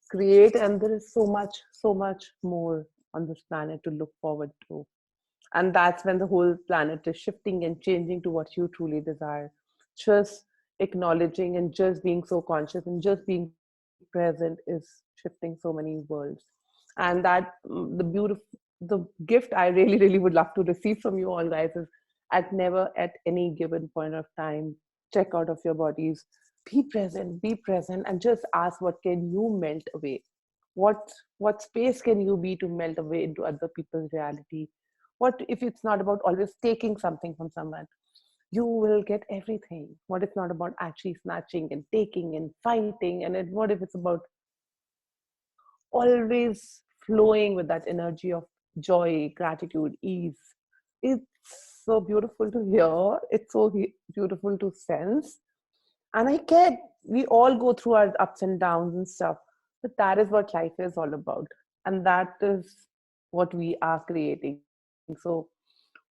[SPEAKER 1] create, and there is so much more on this planet to look forward to. And that's when the whole planet is shifting and changing to what you truly desire. Just acknowledging and just being so conscious and just being present is shifting so many worlds. And that the beautiful, the gift I really really would love to receive from you all guys is at never at any given point of time check out of your bodies, be present and just ask what can you melt away, what space can you be to melt away into other people's reality. What if it's not about always taking something from someone? You will get everything. What if not about actually snatching and taking and fighting? And what if it's about always flowing with that energy of joy, gratitude, ease? It's so beautiful to hear. It's so beautiful to sense. And I get we all go through our ups and downs and stuff, but that is what life is all about. And that is what we are creating. So,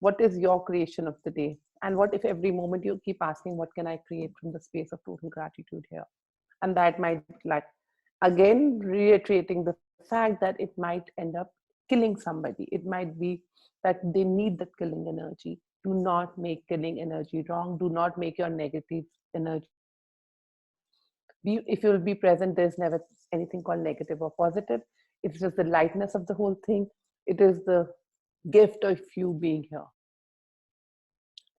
[SPEAKER 1] what is your creation of the day? And what if every moment you keep asking, what can I create from the space of total gratitude here? And that might, like, again, reiterating the fact that it might end up killing somebody. It might be that they need that killing energy. Do not make killing energy wrong. Do not make your negative energy wrong. If you'll be present, there's never anything called negative or positive. It's just the lightness of the whole thing. It is the gift of you being here.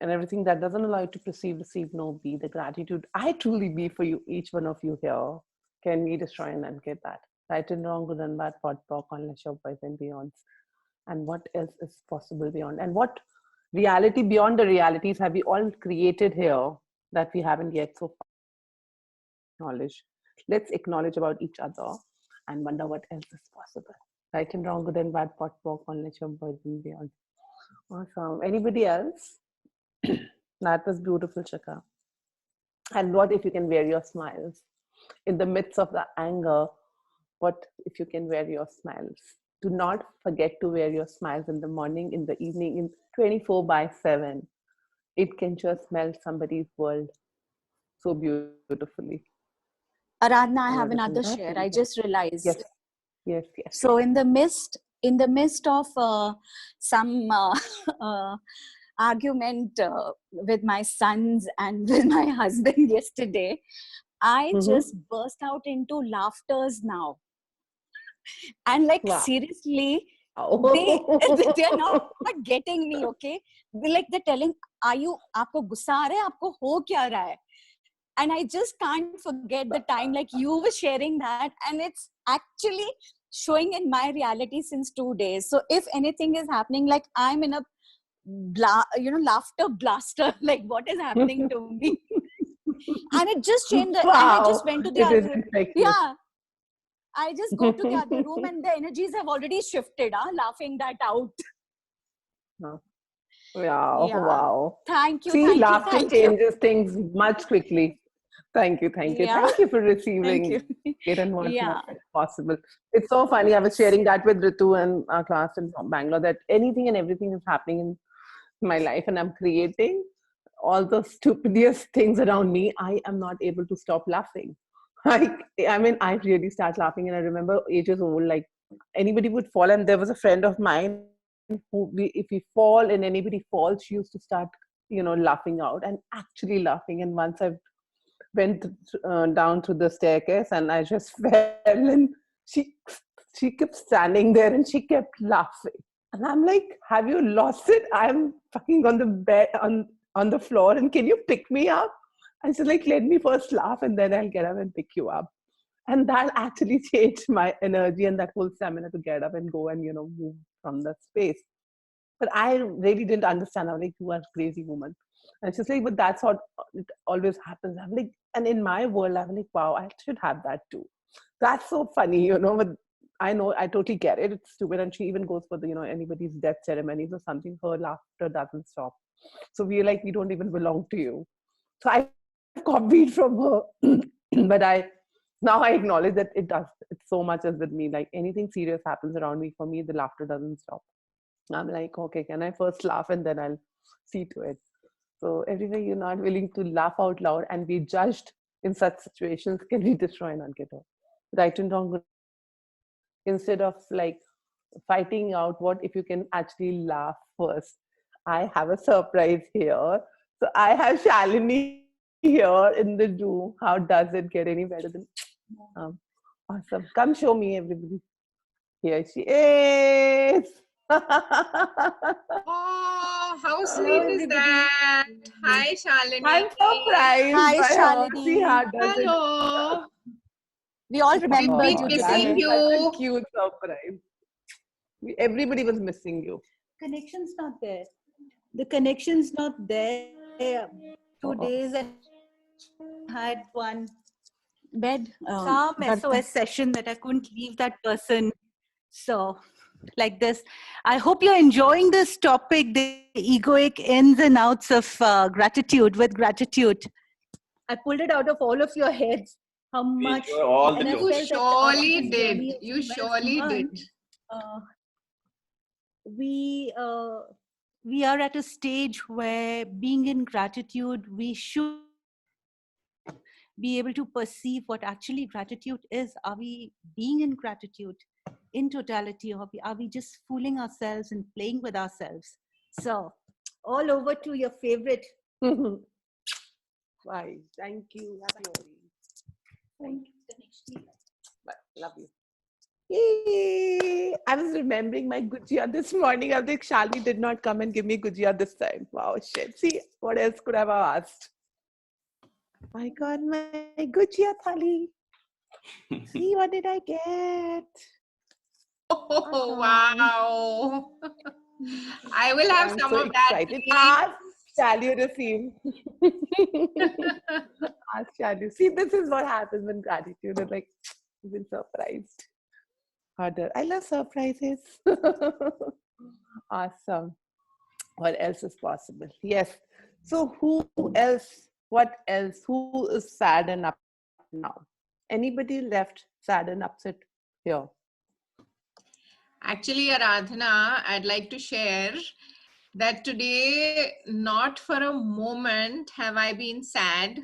[SPEAKER 1] And everything that doesn't allow you to perceive, receive, know, be the gratitude I truly be for you, each one of you here, can we destroy and get that. Right and wrong, good and bad, pot, pock, unless your boys and beyonds. And what else is possible beyond? And what reality beyond the realities have we all created here that we haven't yet so far acknowledged? Let's acknowledge about each other and wonder what else is possible. Right and wrong, good and bad, pot, pock, unless your boys and beyond. Awesome. Anybody else? That was beautiful, Chaka. And what if you can wear your smiles? In the midst of the anger, what if you can wear your smiles? Do not forget to wear your smiles in the morning, in the evening, in 24/7. It can just melt somebody's world so beautifully.
[SPEAKER 7] Aradhana, I
[SPEAKER 1] And
[SPEAKER 7] have
[SPEAKER 1] everything
[SPEAKER 7] another
[SPEAKER 1] that
[SPEAKER 7] share.
[SPEAKER 1] we
[SPEAKER 7] I
[SPEAKER 1] can.
[SPEAKER 7] just
[SPEAKER 1] Yes,
[SPEAKER 7] realized.
[SPEAKER 1] yes.
[SPEAKER 7] So in the midst of some argument with my sons and with my husband yesterday, I
[SPEAKER 1] Mm-hmm.
[SPEAKER 7] just burst out into laughters now. And like
[SPEAKER 1] Wow.
[SPEAKER 7] seriously, they're not getting me, okay? They're telling, are you, aapko gussa aa raha hai, aapko ho kya raha hai? And I just can't forget the time like you were sharing that, and it's actually showing in my reality since 2 days. So if anything is happening, like I'm in a laughter blaster, like what is happening to me? And it just changed, and I just
[SPEAKER 1] Wow.
[SPEAKER 7] went to the
[SPEAKER 1] It is
[SPEAKER 7] other,
[SPEAKER 1] infectious.
[SPEAKER 7] yeah, I just go to the other room and the energies have already shifted, laughing that out.
[SPEAKER 1] Wow,
[SPEAKER 7] Yeah.
[SPEAKER 1] wow.
[SPEAKER 7] Thank you,
[SPEAKER 1] See,
[SPEAKER 7] thank you,
[SPEAKER 1] laughter
[SPEAKER 7] thank you.
[SPEAKER 1] changes things much quickly. Thank you, thank you.
[SPEAKER 7] Yeah,
[SPEAKER 1] Thank you for
[SPEAKER 7] thank
[SPEAKER 1] receiving
[SPEAKER 7] you.
[SPEAKER 1] it and what
[SPEAKER 7] Yeah.
[SPEAKER 1] is possible. It's so funny. I was sharing that with Ritu and our class in Bangalore that anything and everything is happening in my life and I'm creating all the stupidest things around me, I am not able to stop laughing. I mean, I really start laughing, and I remember ages old, like anybody would fall, and there was a friend of mine who, if we fall and anybody falls, she used to start, laughing out and actually laughing. And once I went down to the staircase and I just fell, and she she kept standing there and she kept laughing. And I'm like, have you lost it? I'm fucking on the bed on the floor, and can you pick me up? And she's like, let me first laugh and then I'll get up and pick you up. And that actually changed my energy and that whole stamina to get up and go and move from the space. But I really didn't understand. I'm like, you are a crazy woman. And she's like, but that's what it always happens. I'm like, and in my world, I'm like, wow, I should have that too. That's so funny, but I know, I totally get it. It's stupid. And she even goes for the, anybody's death ceremonies or something. Her laughter doesn't stop. So we're like, we don't even belong to you. So I copied from her. But now I acknowledge that it does. It's so much as with me. Like anything serious happens around me, for me, the laughter doesn't stop. I'm like, okay, can I first laugh and then I'll see to it. So everywhere you're not willing to laugh out loud and be judged in such situations can be destroy and get over. Right and wrong, good and bad. Instead of like fighting out what if you can actually laugh first. I have a surprise here. So I have Shalini here in the room. How does it get any better than awesome? Come show me, everybody. Here she is.
[SPEAKER 9] Oh, how
[SPEAKER 7] Hello,
[SPEAKER 9] sweet is
[SPEAKER 7] everybody.
[SPEAKER 9] that? Hi, Shalini.
[SPEAKER 1] I'm surprised
[SPEAKER 7] Hi,
[SPEAKER 1] by her. See,
[SPEAKER 7] Shalini.
[SPEAKER 1] how does it?
[SPEAKER 9] Hello.
[SPEAKER 7] We all
[SPEAKER 9] We've been
[SPEAKER 7] remembered you
[SPEAKER 9] missing
[SPEAKER 7] today.
[SPEAKER 1] That is such
[SPEAKER 9] you.
[SPEAKER 1] a cute surprise. Everybody was missing you.
[SPEAKER 10] Connection's not there. The connection's not there. 2 days and had one
[SPEAKER 7] Bed.
[SPEAKER 10] calm
[SPEAKER 7] But
[SPEAKER 10] SOS session that I couldn't leave that person. So, like this. I hope you're enjoying this topic, the egoic ins and outs of gratitude with gratitude. I pulled it out of all of your heads. How much,
[SPEAKER 9] all
[SPEAKER 10] and I
[SPEAKER 9] You
[SPEAKER 10] felt that on
[SPEAKER 9] surely
[SPEAKER 10] this
[SPEAKER 9] did.
[SPEAKER 10] journey of
[SPEAKER 9] You
[SPEAKER 10] 12
[SPEAKER 9] surely did.
[SPEAKER 10] months, we are at a stage where being in gratitude, we should be able to perceive what actually gratitude is. Are we being in gratitude in totality, or are we just fooling ourselves and playing with ourselves? So, all over to your favorite.
[SPEAKER 1] Why? Thank you. Happy Holi. Thank you. Love you. Yay! I was remembering my Gujia this morning. I was like, Shalini did not come and give me Gujia this time. Wow, shit. See, what else could I have asked? I got my Gujia thali. See, what did I get?
[SPEAKER 9] Oh, wow. I will have
[SPEAKER 1] I'm
[SPEAKER 9] some
[SPEAKER 1] so
[SPEAKER 9] of that,
[SPEAKER 1] excited.
[SPEAKER 9] please.
[SPEAKER 1] Ask Shalini receive. Ask Shalini. See, this is what happens when gratitude is like, you've been surprised. Harder. I love surprises. Awesome. What else is possible? Yes. So who else? What else? Who is sad and upset now? Anybody left sad and upset here?
[SPEAKER 9] Actually, Aradhana, I'd like to share that today, not for a moment have I been sad,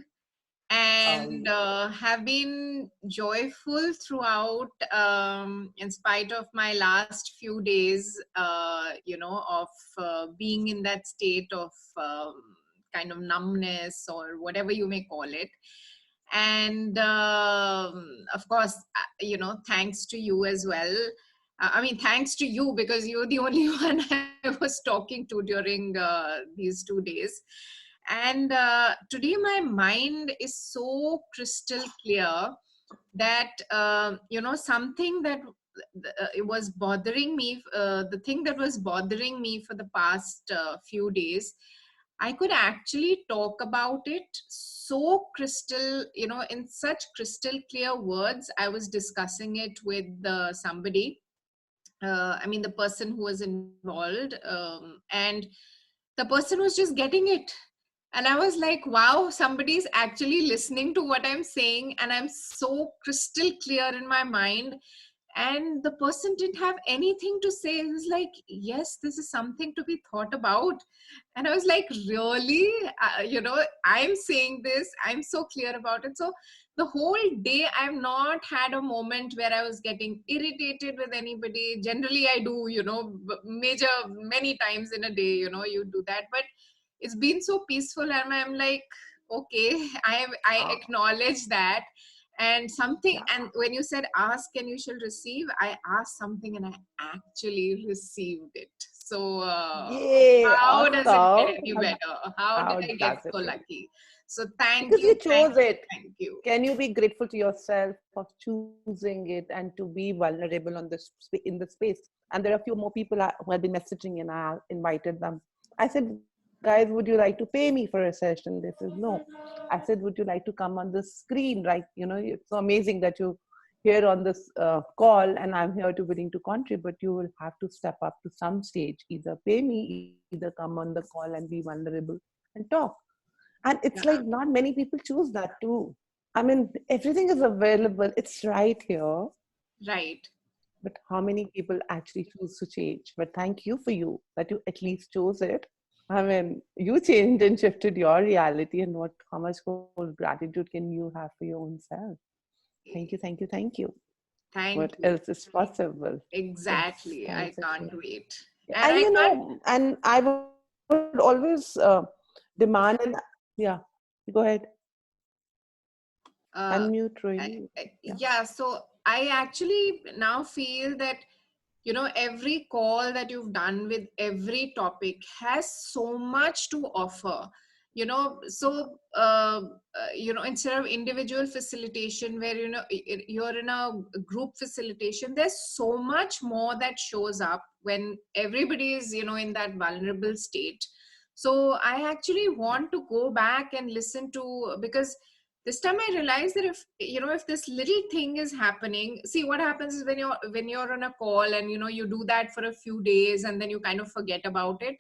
[SPEAKER 9] and have been joyful throughout, in spite of my last few days, of being in that state of kind of numbness or whatever you may call it. And of course, thanks to you as well. I mean, thanks to you, because you're the only one I was talking to during these 2 days. And today my mind is so crystal clear that, something that it was bothering me, the thing that was bothering me for the past few days, I could actually talk about it so crystal, in such crystal clear words. I was discussing it with somebody, I mean, the person who was involved, and the person was just getting it. And I was like, wow, somebody's actually listening to what I'm saying. And I'm so crystal clear in my mind. and the person didn't have anything to say. It was like, yes, this is something to be thought about. And I was like, really? I'm saying this, I'm so clear about it. So the whole day I've not had a moment where I was getting irritated with anybody. Generally I do, major many times in a day, you do that, but it's been so peaceful, and I'm like, okay, I acknowledge that. And something, and when you said ask and you shall receive, I asked something and I actually received it. So
[SPEAKER 1] Yay,
[SPEAKER 9] how does it get
[SPEAKER 1] awesome.
[SPEAKER 9] any better? How did
[SPEAKER 1] How
[SPEAKER 9] I get
[SPEAKER 1] does it
[SPEAKER 9] so
[SPEAKER 1] really?
[SPEAKER 9] lucky? So thank
[SPEAKER 1] Because
[SPEAKER 9] you,
[SPEAKER 1] you
[SPEAKER 9] thank
[SPEAKER 1] chose
[SPEAKER 9] you,
[SPEAKER 1] it.
[SPEAKER 9] thank you.
[SPEAKER 1] Can you be grateful to yourself for choosing it and to be vulnerable on this in the space? And there are a few more people who have been messaging, and I invited them. I said, guys, would you like to pay me for a session? They said no. I said, would you like to come on the screen? Right? It's so amazing that you here on this call, and I'm here to willing to contribute. You will have to step up to some stage, either pay me, either come on the call and be vulnerable and talk. And it's like
[SPEAKER 9] Yeah,
[SPEAKER 1] not many people choose that too. I mean, everything is available, it's right here,
[SPEAKER 9] right.
[SPEAKER 1] but how many people actually choose to change? But thank you for you that you at least chose it. I mean, you changed and shifted your reality, and how much more gratitude can you have for your own self? Thank you, thank you, thank you.
[SPEAKER 9] Thank
[SPEAKER 1] What
[SPEAKER 9] you.
[SPEAKER 1] else is possible? Yes,
[SPEAKER 9] Exactly. I
[SPEAKER 1] thanks,
[SPEAKER 9] can't
[SPEAKER 1] Ashwin.
[SPEAKER 9] wait. And
[SPEAKER 1] And
[SPEAKER 9] I can't
[SPEAKER 1] and I would always demand, and yeah, go ahead,
[SPEAKER 9] uh,
[SPEAKER 1] unmute, Rohini. Yeah.
[SPEAKER 9] yeah, so I actually now feel that every call that you've done with every topic has so much to offer. So instead of individual facilitation where you're in a group facilitation, there's so much more that shows up when everybody is in that vulnerable state. So I actually want to go back and listen to, because this time I realized that if this little thing is happening, see what happens is when you're on a call and you do that for a few days and then you kind of forget about it.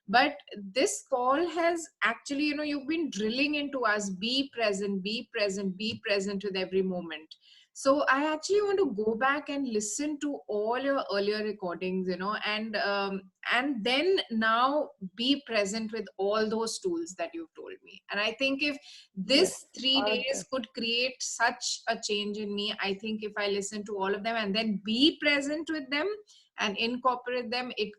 [SPEAKER 9] But this call has actually, you've been drilling into us, be present, be present, be present with every moment. So I actually want to go back and listen to all your earlier recordings, and then now be present with all those tools that you've told me. And I think if this
[SPEAKER 1] Yes.
[SPEAKER 9] 3 days
[SPEAKER 1] Okay.
[SPEAKER 9] could create such a change in me, I think if I listen to all of them and then be present with them and incorporate them, it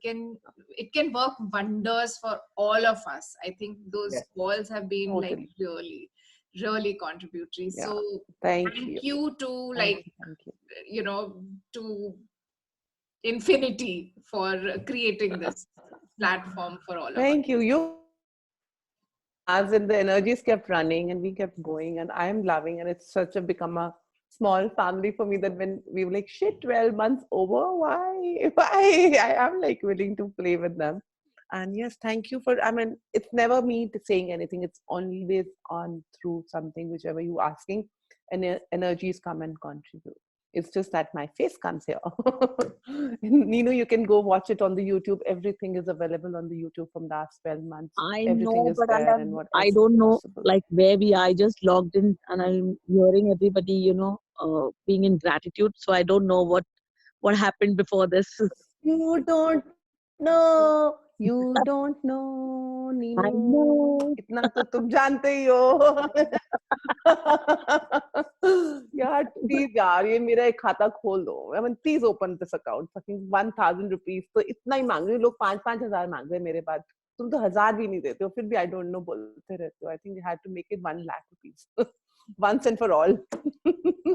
[SPEAKER 9] can work wonders for all of us. I think those
[SPEAKER 1] Yes.
[SPEAKER 9] calls have been like
[SPEAKER 1] Totally.
[SPEAKER 9] really, really contributory.
[SPEAKER 1] Yeah.
[SPEAKER 9] So
[SPEAKER 1] Thank
[SPEAKER 9] thank
[SPEAKER 1] you.
[SPEAKER 9] you to,
[SPEAKER 1] Thank
[SPEAKER 9] like,
[SPEAKER 1] you. Thank you.
[SPEAKER 9] to infinity for creating this platform for all of us.
[SPEAKER 1] Thank you. You pulled us, and the energies kept running, and we kept going, and I am loving, and it's such a become a small family for me that when we were like, shit, 12 months over, why? Why? I am like willing to play with them. And yes, thank you for, I mean, it's never me saying anything. It's always on through something, whichever you asking, and energies come and contribute. It's just that my face comes here. You can go watch it on the YouTube. Everything is available on the YouTube from last 12 months.
[SPEAKER 3] I
[SPEAKER 1] Everything
[SPEAKER 3] know,
[SPEAKER 1] is
[SPEAKER 3] but
[SPEAKER 1] there, and what
[SPEAKER 3] I
[SPEAKER 1] else is
[SPEAKER 3] don't know
[SPEAKER 1] possible?
[SPEAKER 3] like where we are. I just logged in and I'm hearing everybody, being in gratitude. So I don't know what happened before this.
[SPEAKER 1] You don't know. You don't know,
[SPEAKER 3] I
[SPEAKER 1] Ninu.
[SPEAKER 3] know.
[SPEAKER 1] इतना तो तुम जानते ही हो. यार please यार ये मेरा एक खाता खोल दो. I mean, please open this account. Fucking 1,000 rupees तो इतना ही मांग रहे हो लोग. 5,000 मांग रहे हैं मेरे पास. तुम तो 1,000 भी नहीं देते हो. फिर भी I don't know बोलते रहते हो. I think they had to make it 1 lakh rupees once and for all.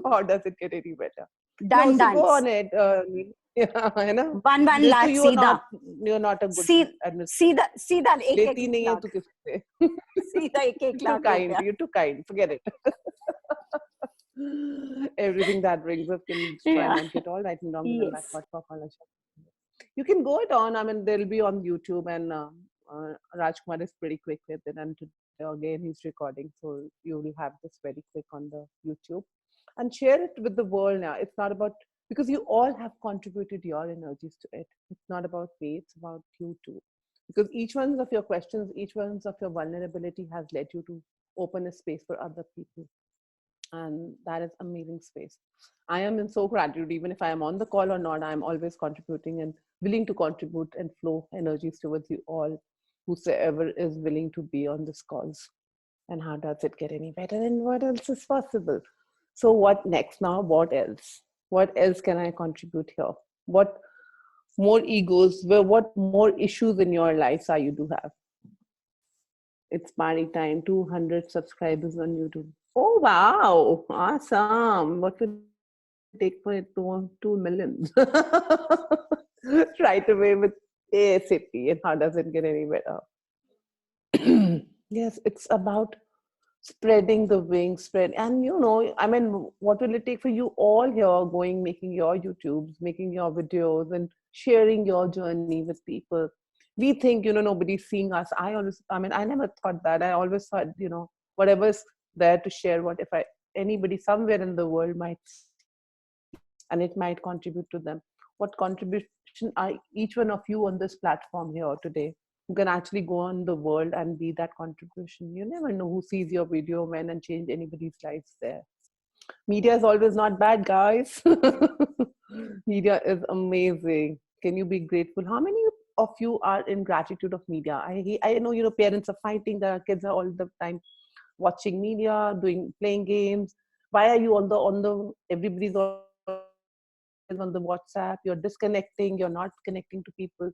[SPEAKER 1] Or does it get any better? No,
[SPEAKER 7] Done,
[SPEAKER 1] so go
[SPEAKER 7] done.
[SPEAKER 1] on it. Yeah, है ना?
[SPEAKER 7] One
[SPEAKER 1] So
[SPEAKER 7] lakh सीधा.
[SPEAKER 1] you're not a good
[SPEAKER 7] C
[SPEAKER 1] administrator.
[SPEAKER 7] सीधा एक
[SPEAKER 1] लेती नहीं है
[SPEAKER 7] लाख.
[SPEAKER 1] तो किससे?
[SPEAKER 7] सीधा एक
[SPEAKER 1] Too
[SPEAKER 7] लाख
[SPEAKER 1] kind.
[SPEAKER 7] रुपया.
[SPEAKER 1] You're too kind. Forget it. Everything that brings up can try
[SPEAKER 7] Yeah.
[SPEAKER 1] and get all right and wrong and back.
[SPEAKER 7] Yes.
[SPEAKER 1] What for college? You can go it on. I mean, they'll be on YouTube, and Rajkumar is pretty quick with it. And today again, he's recording, so you will have this very quick on the YouTube, and share it with the world now. It's not about, because you all have contributed your energies to it. It's not about me. It's about you too. Because each one of your questions, each one of your vulnerability has led you to open a space for other people. And that is amazing space. I am in so gratitude, even if I am on the call or not, I'm always contributing and willing to contribute and flow energies towards you all, whosoever is willing to be on this calls. And how does it get any better, and what else is possible? So what next now? What else? What else can I contribute here? What more egos, what more issues in your lives are you do have? It's party time, 200 subscribers on YouTube. Oh, wow. Awesome. What would it take for it to 2 million? Right away with ASAP. And how does it get any better? Yes, it's about spreading the wings, spread. And I mean, what will it take for you all here going, making your YouTubes, making your videos, and sharing your journey with people? We think, nobody's seeing us. I mean, I never thought that. I always thought, whatever's there to share, what if anybody somewhere in the world might see it and it might contribute to them. What contribution are each one of you on this platform here today, who can actually go on the world and be that contribution? You never know who sees your video, when, and change anybody's lives there. Media is always not bad, guys. Media is amazing. Can you be grateful? How many of you are in gratitude of media? I know, parents are fighting, their kids are all the time watching media, playing games. Why are you everybody's always on the WhatsApp, you're disconnecting, you're not connecting to people?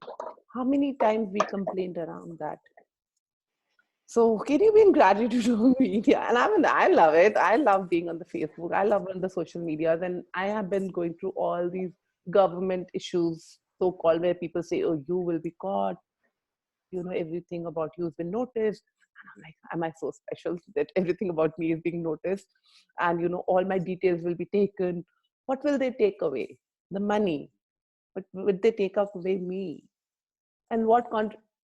[SPEAKER 1] How many times we complained around that? So can you be in gratitude of media? And I mean, I love it. I love being on the Facebook. I love on the social medias. And I have been going through all these government issues, so-called, where people say, oh, you will be caught. Everything about you has been noticed. And I'm like, am I so special that everything about me is being noticed? And, all my details will be taken. What will they take away? The money. But would they take away me? And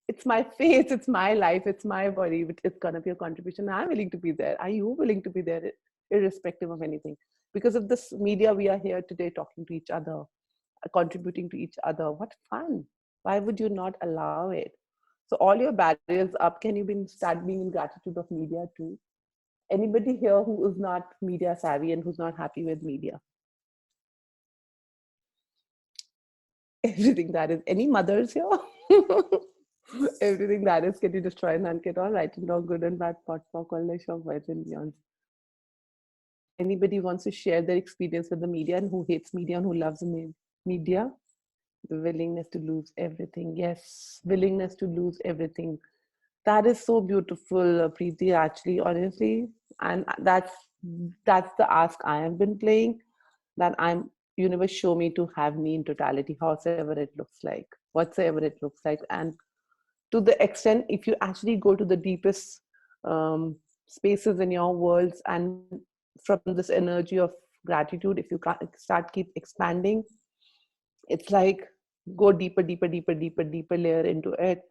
[SPEAKER 1] it's my face, it's my life, it's my body, which is going to be a contribution. I'm willing to be there. Are you willing to be there, irrespective of anything? Because of this media, we are here today talking to each other, contributing to each other. What fun. Why would you not allow it? So all your barriers up. Can you start being in gratitude of media too? Anybody here who is not media savvy and who's not happy with media? Everything that is. Any mothers here? Everything that is, can you destroy and get all right and wrong, good and bad, pot, pock, all of words and beyond. Anybody wants to share their experience with the media, and who hates media and who loves media? The willingness to lose everything. Yes, willingness to lose everything. That is so beautiful, Preeti, actually, honestly. And that's the ask I have been playing, that universe, show me to have me in totality, however it looks like, whatsoever it looks like. And to the extent, if you actually go to the deepest spaces in your worlds, and from this energy of gratitude, if you keep expanding, it's like go deeper, deeper, deeper, deeper, deeper layer into it.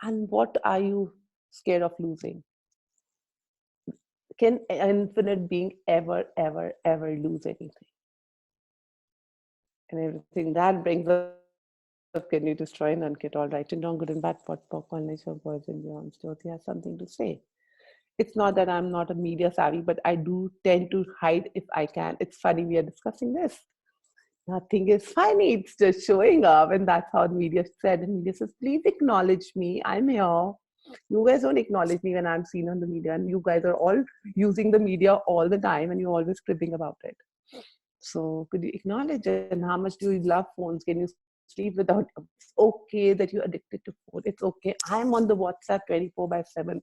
[SPEAKER 1] And what are you scared of losing? Can an infinite being ever lose anything? And everything that brings up, can you destroy and unket all right and wrong, good and bad, pot, pock, all nature, boys and beyond? Jyoti has something to say. It's not that I'm not a media savvy, but I do tend to hide if I can. It's funny we are discussing this. Nothing is funny. It's just showing up. And that's how the media said. And media says, please acknowledge me. I'm here. You guys don't acknowledge me when I'm seen on the media. And you guys are all using the media all the time, and you're always cribbing about it. So could you acknowledge, and how much do you love phones? Can you sleep without? It's okay that you're addicted to phone. It's okay. I'm on the WhatsApp 24/7.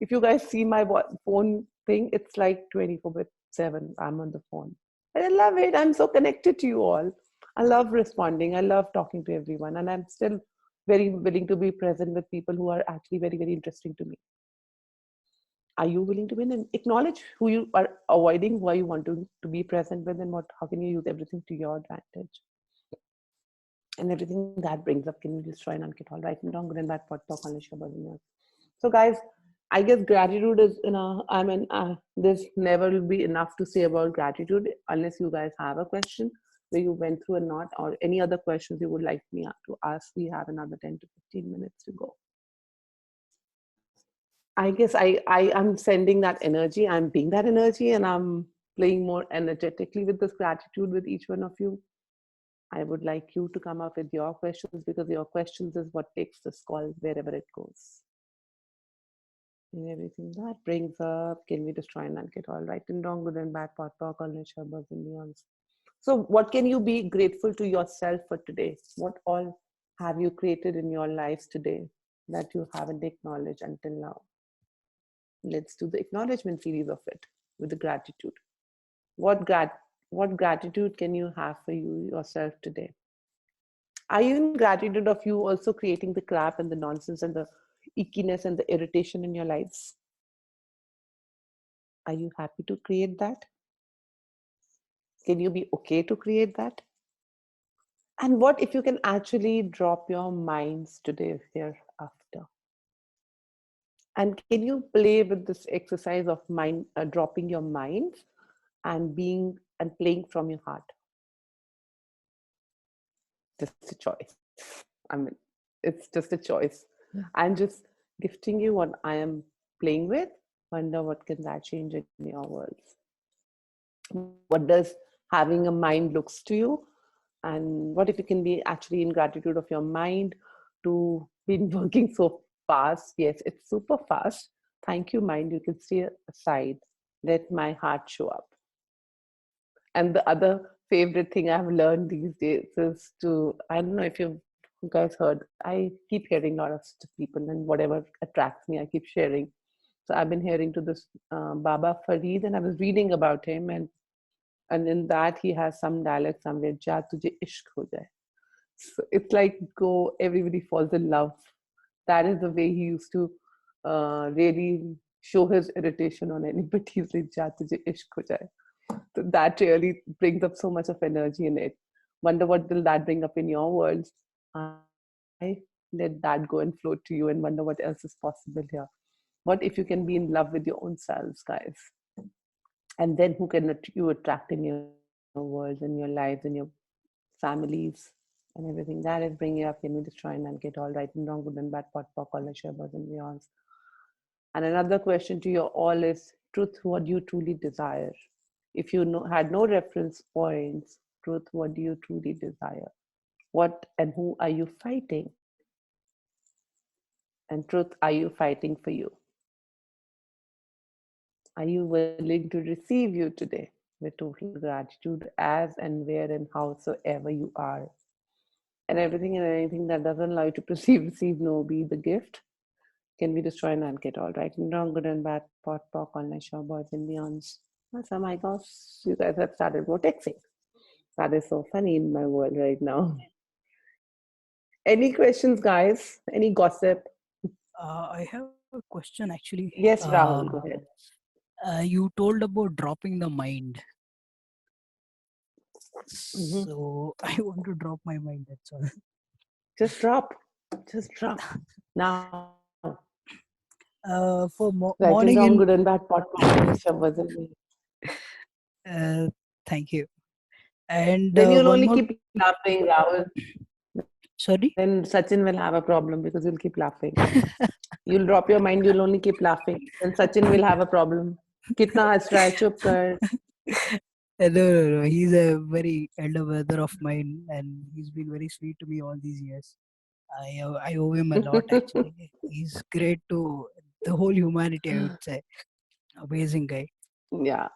[SPEAKER 1] If you guys see my phone thing, it's like 24/7. I'm on the phone. And I love it. I'm so connected to you all. I love responding. I love talking to everyone. And I'm still very willing to be present with people who are actually very, very interesting to me. Are you willing to win and acknowledge who you are avoiding, who are you wanting to be present with, and how can you use everything to your advantage? And everything that brings up, can you destroy and unket all right and wrong, good and bad, pot, talk, so guys, I guess gratitude is, there's never will be enough to say about gratitude, unless you guys have a question where you went through and not, or any other questions you would like me to ask. We have another 10 to 15 minutes to go. I guess I am sending that energy. I'm being that energy, and I'm playing more energetically with this gratitude with each one of you. I would like you to come up with your questions because your questions is what takes this call wherever it goes. And everything that brings up, can we destroy and get all right and wrong, good and bad, pot, pork, all nature, birds and beyonds. So, what can you be grateful to yourself for today? What all have you created in your lives today that you haven't acknowledged until now? Let's do the acknowledgement series of it with the gratitude. What what gratitude can you have for you yourself today? Are you in gratitude of you also creating the crap and the nonsense and the ickiness and the irritation in your lives? Are you happy to create that? Can you be okay to create that? And what if you can actually drop your minds today hereafter? And can you play with this exercise of mind, dropping your minds and being and playing from your heart? Just a choice. I mean, it's just a choice. I'm just gifting you what I am playing with. Wonder what can that change in your worlds. What does having a mind looks to you? And what if you can be actually in gratitude of your mind to been working so fast? Yes, it's super fast. Thank you, mind. You can stay aside. Let my heart show up. And the other favorite thing I've learned these days is to, I don't know if you guys heard, I keep hearing a lot of people and whatever attracts me, I keep sharing. So I've been hearing to this Baba Farid, and I was reading about him, and in that he has some dialect somewhere, Ja tujhe ishq ho jaye. So it's like go, everybody falls in love. That is the way he used to really show his irritation on anybody. He's like, Ja tujhe ishq ho jaye. So that really brings up so much of energy in it. Wonder what will that bring up in your worlds. I let that go and float to you and wonder what else is possible here. What if you can be in love with your own selves, guys? And then who can you attract in your worlds, in your lives, in your families, and everything that is bringing up? Can we destroy and get all right and wrong, good and bad, pot, pock, all the shares and beyonds? And another question to you all is truth, what do you truly desire? If you had no reference points, truth, what do you truly desire? What and who are you fighting? And truth, are you fighting for you? Are you willing to receive you today with total gratitude as and where and howsoever you are? And everything and anything that doesn't allow you to perceive, receive, know, be the gift can be destroyed and get all right and wrong, good and bad, pot, pock, all night, show, boys and beyonds. Oh my gosh, you guys have started vortexing. That is so funny in my world right now. Any questions, guys? Any gossip?
[SPEAKER 11] I have a question actually.
[SPEAKER 1] Yes, Rahul, go ahead.
[SPEAKER 11] You told about dropping the mind.
[SPEAKER 1] Mm-hmm.
[SPEAKER 11] So I want to drop my mind, that's all.
[SPEAKER 1] Just drop. Just drop. Now.
[SPEAKER 11] For
[SPEAKER 1] Right and
[SPEAKER 11] morning
[SPEAKER 1] wrong,
[SPEAKER 11] in.
[SPEAKER 1] good and bad, pot, wasn't me.
[SPEAKER 11] Thank you. And
[SPEAKER 1] Then you'll
[SPEAKER 11] one
[SPEAKER 1] only
[SPEAKER 11] more.
[SPEAKER 1] keep laughing, Rahul.
[SPEAKER 11] Sorry?
[SPEAKER 1] Then Sachin will have a problem because you'll keep laughing. You'll drop your mind, you'll only keep laughing. Then Sachin will have a problem. Kitna has raha hai, chup kar.
[SPEAKER 11] No. He's a very elder brother of mine, and he's been very sweet to me all these years. I owe him a lot actually. He's great to the whole humanity, I would say. Amazing guy.
[SPEAKER 1] Yeah.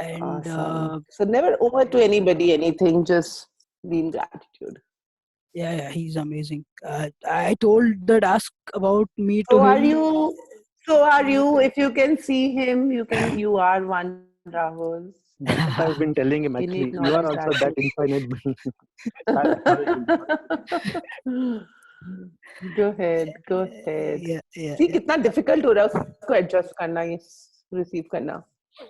[SPEAKER 11] And
[SPEAKER 1] Awesome. So never owe to anybody anything, just be in gratitude.
[SPEAKER 11] yeah, he's amazing. I told that ask about me to
[SPEAKER 1] So are
[SPEAKER 11] him.
[SPEAKER 1] you? So are you? If you can see him, you can. You are one, Rahul.
[SPEAKER 2] That's what I've been telling him.
[SPEAKER 1] Can you
[SPEAKER 2] Actually, you are
[SPEAKER 1] acknowledge
[SPEAKER 2] also
[SPEAKER 1] that
[SPEAKER 2] that
[SPEAKER 1] too?
[SPEAKER 2] infinite being. I acknowledge him.
[SPEAKER 1] Go ahead. Go ahead.
[SPEAKER 11] Yeah.
[SPEAKER 1] See, कितना difficult हो रहा है उसको adjust करना, ये receive करना.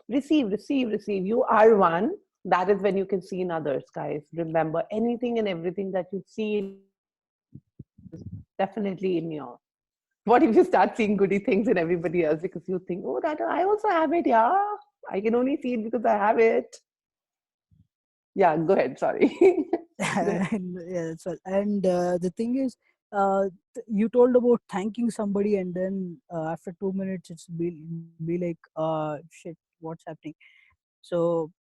[SPEAKER 1] Receive. You are one. That is when you can see in others, guys. Remember, anything and everything that you see is definitely in your. What if you start seeing goody things in everybody else because you think, oh, that I also have it, yeah. I can only see it because I have it. Yeah, go ahead. Sorry. Go ahead.
[SPEAKER 11] Yeah, that's all. And the thing is, you told about thanking somebody, and then after 2 minutes, it's be like, shit, what's happening? So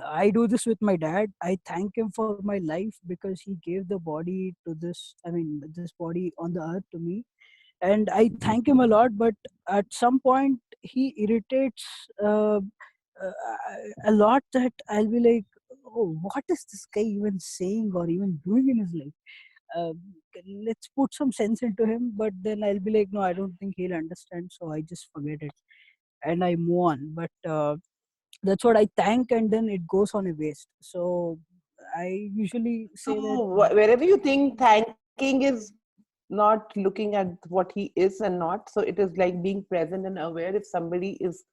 [SPEAKER 11] I do this with my dad. I thank him for my life because he gave the body to this, I mean, this body on the earth to me. And I thank him a lot, but at some point, he irritates uh, a lot that I'll be like, oh, what is this guy even saying or even doing in his life? Uh, let's put some sense into him. But then I'll be like, no, I don't think he'll understand. So I just forget it and I move on. But that's what I thank, and then it goes on a waste. So I usually say that.
[SPEAKER 1] So wherever you think thanking is not looking at what he is and not, so it is like being present and aware. If somebody is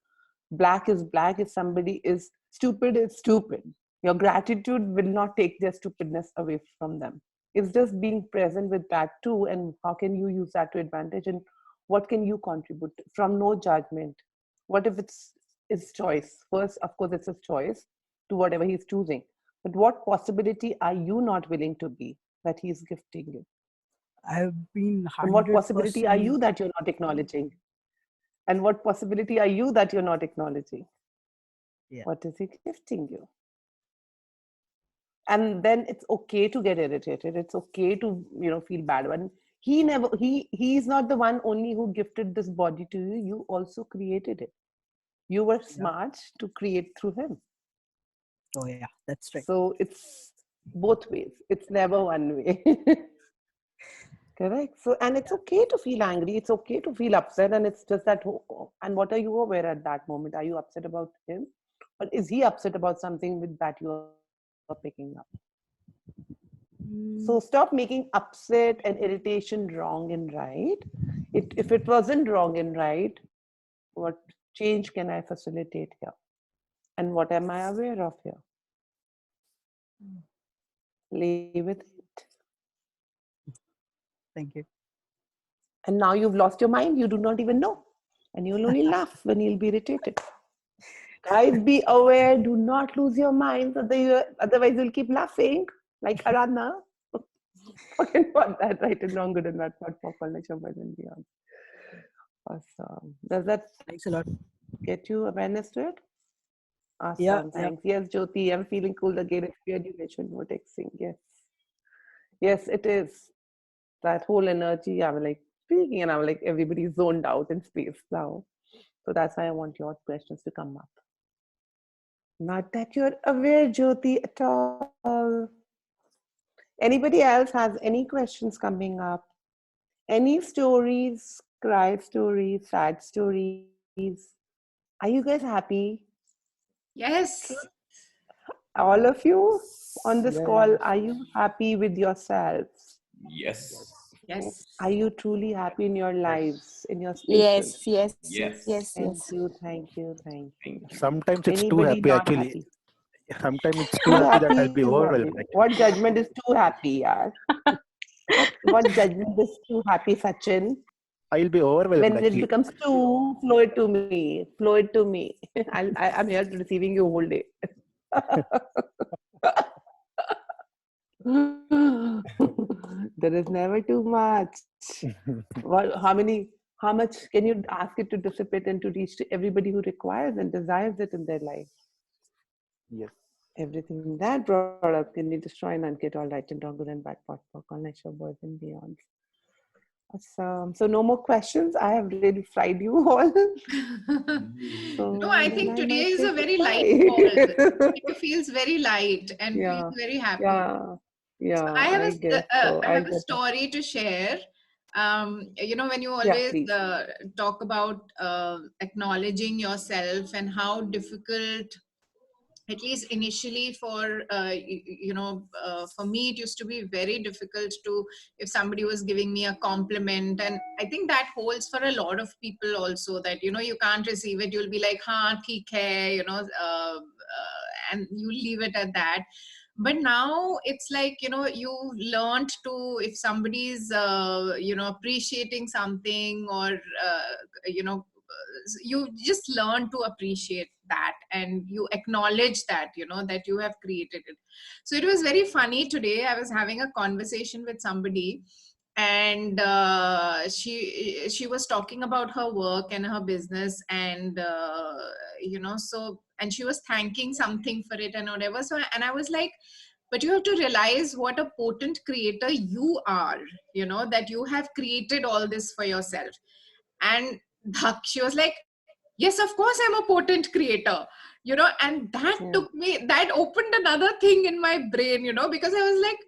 [SPEAKER 1] black, is black. If somebody is stupid, is stupid. Your gratitude will not take their stupidness away from them. It's just being present with that too, and how can you use that to advantage, and what can you contribute from no judgment. What if it's his choice? First, of course, it's his choice to whatever he's choosing. But what possibility are you not willing to be that he's gifting you?
[SPEAKER 11] I've been
[SPEAKER 1] And what
[SPEAKER 11] hundred
[SPEAKER 1] possibility are
[SPEAKER 11] percent.
[SPEAKER 1] you that you're not acknowledging? And what possibility are you that you're not acknowledging?
[SPEAKER 11] Yeah.
[SPEAKER 1] What is he gifting you? And then it's okay to get irritated. It's okay to, feel bad. When he's not the one only who gifted this body to you. You also created it. You were
[SPEAKER 11] Yeah.
[SPEAKER 1] smart to create through him.
[SPEAKER 11] Oh yeah, that's right.
[SPEAKER 1] So it's both ways. It's never one way. Correct. So, and it's okay to feel angry. It's okay to feel upset. And it's just that, and what are you aware at that moment? Are you upset about him? Or is he upset about something with that you are picking up? So
[SPEAKER 11] Mm,
[SPEAKER 1] stop making upset and irritation wrong and right. If it wasn't wrong and right, what change can I facilitate here? And what am I aware of here? Lay with it.
[SPEAKER 11] thank you.
[SPEAKER 1] And now you've lost your mind. You do not even know. And you'll only laugh when you'll be irritated. Guys, be aware. Do not lose your minds. Otherwise, you'll keep laughing like Aradhana. Forget about that. Right and wrong, good and bad, what pop culture, and beyond. Awesome. Does that
[SPEAKER 11] Thanks a lot.
[SPEAKER 1] get you awareness to it?
[SPEAKER 11] Yeah,
[SPEAKER 1] Awesome.
[SPEAKER 11] yeah.
[SPEAKER 1] Thanks. Yes, Jyoti, I'm feeling cool again. It's weird you mentioned vortexing. Yes. Yes, it is. That whole energy, I'm like speaking, and I'm like, everybody's zoned out in space now. So that's why I want your questions to come up. Not that you're aware, Jyoti, at all. Anybody else has any questions coming up? Any stories, cry stories, sad stories? Are you guys happy?
[SPEAKER 9] Yes.
[SPEAKER 1] All of you on this call,
[SPEAKER 2] Yes.
[SPEAKER 1] are you happy with yourselves?
[SPEAKER 12] Yes.
[SPEAKER 9] Yes.
[SPEAKER 1] Are you truly happy in your
[SPEAKER 2] Yes.
[SPEAKER 1] lives, in your spaces?
[SPEAKER 7] Yes, yes,
[SPEAKER 12] Yes.
[SPEAKER 7] yes,
[SPEAKER 1] Thank
[SPEAKER 7] yes.
[SPEAKER 1] you, thank you, thank you.
[SPEAKER 12] Thank you.
[SPEAKER 2] Sometimes it's too
[SPEAKER 1] Anybody
[SPEAKER 2] happy,
[SPEAKER 1] not
[SPEAKER 2] actually.
[SPEAKER 1] happy?
[SPEAKER 2] Sometimes it's too
[SPEAKER 1] Too
[SPEAKER 2] happy that I'll
[SPEAKER 1] happy
[SPEAKER 2] be
[SPEAKER 1] is
[SPEAKER 2] overwhelmed,
[SPEAKER 1] happy.
[SPEAKER 2] actually.
[SPEAKER 1] What judgment is too happy, yaar? What judgment is too happy, Sachin?
[SPEAKER 2] I'll be overwhelmed,
[SPEAKER 1] When it
[SPEAKER 2] actually.
[SPEAKER 1] becomes too, flow it to me. Flow it to me. I'm here receiving you whole day. There is never too much. Well, how much can you ask it to dissipate and to reach to everybody who requires and desires it in their life?
[SPEAKER 2] Yes.
[SPEAKER 1] Everything that brought up can be destroyed and get all right and wrong, good and bad, pot, all nature, birth and beyond. Awesome. So no more questions. I have really fried you all.
[SPEAKER 9] No,
[SPEAKER 1] So
[SPEAKER 9] I
[SPEAKER 1] then
[SPEAKER 9] think
[SPEAKER 1] I
[SPEAKER 9] today
[SPEAKER 1] might
[SPEAKER 9] is
[SPEAKER 1] say
[SPEAKER 9] a very light call.
[SPEAKER 1] goodbye.
[SPEAKER 9] Today feels very light and feels
[SPEAKER 1] Yeah,
[SPEAKER 9] very happy.
[SPEAKER 1] yeah,
[SPEAKER 9] So
[SPEAKER 1] yeah,
[SPEAKER 9] I have
[SPEAKER 1] I guess so.
[SPEAKER 9] I
[SPEAKER 1] I
[SPEAKER 9] have a
[SPEAKER 1] get that.
[SPEAKER 9] story to share. When you
[SPEAKER 1] Yeah,
[SPEAKER 9] always
[SPEAKER 1] please.
[SPEAKER 9] talk about acknowledging yourself and how difficult, at least initially for for me, it used to be very difficult to, if somebody was giving me a compliment, and I think that holds for a lot of people also, that you can't receive it, you'll be like, ha, theek hai, and you leave it at that. But now it's like, you learned to, if somebody's appreciating something, or you just learn to appreciate that, and you acknowledge that, that you have created it. So it was very funny today. I was having a conversation with somebody, and she was talking about her work and her business, and so and she was thanking something for it and whatever. So, and I was like, but you have to realize what a potent creator you are, you know, that you have created all this for yourself. And she was like, yes, of course I'm a potent creator, you know. And that took me, that opened another thing in my brain, you know, because I was like,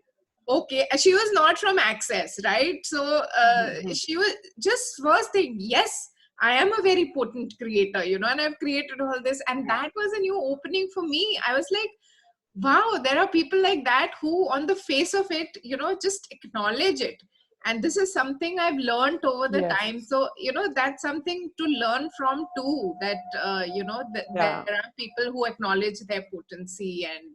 [SPEAKER 9] okay. She was not from Access, right? So she was just first thing, yes, I am a very potent creator, you know, and I've created all this. And that was a new opening for me. I was like, wow, there are people like that who on the face of it, you know, just acknowledge it. And this is something I've learned over the time. So, you know, that's something to learn from too, that you know, there are people who acknowledge their potency. And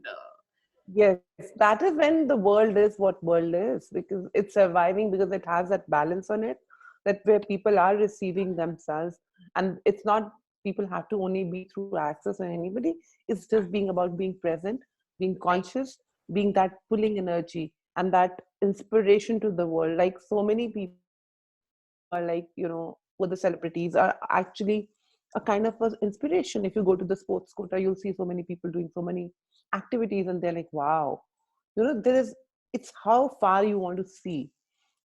[SPEAKER 1] yes, that is when the world is what world is, because it's surviving, because it has that balance on it, that where people are receiving themselves. And it's not people have to only be through Access or anybody. It's just being about being present, being conscious, being that pulling energy and that inspiration to the world. Like so many people who are like, you know, who the celebrities are actually a kind of a inspiration. If you go to the sports quota, you'll see so many people doing so many activities, and they're like, wow, you know, there is, it's how far you want to see.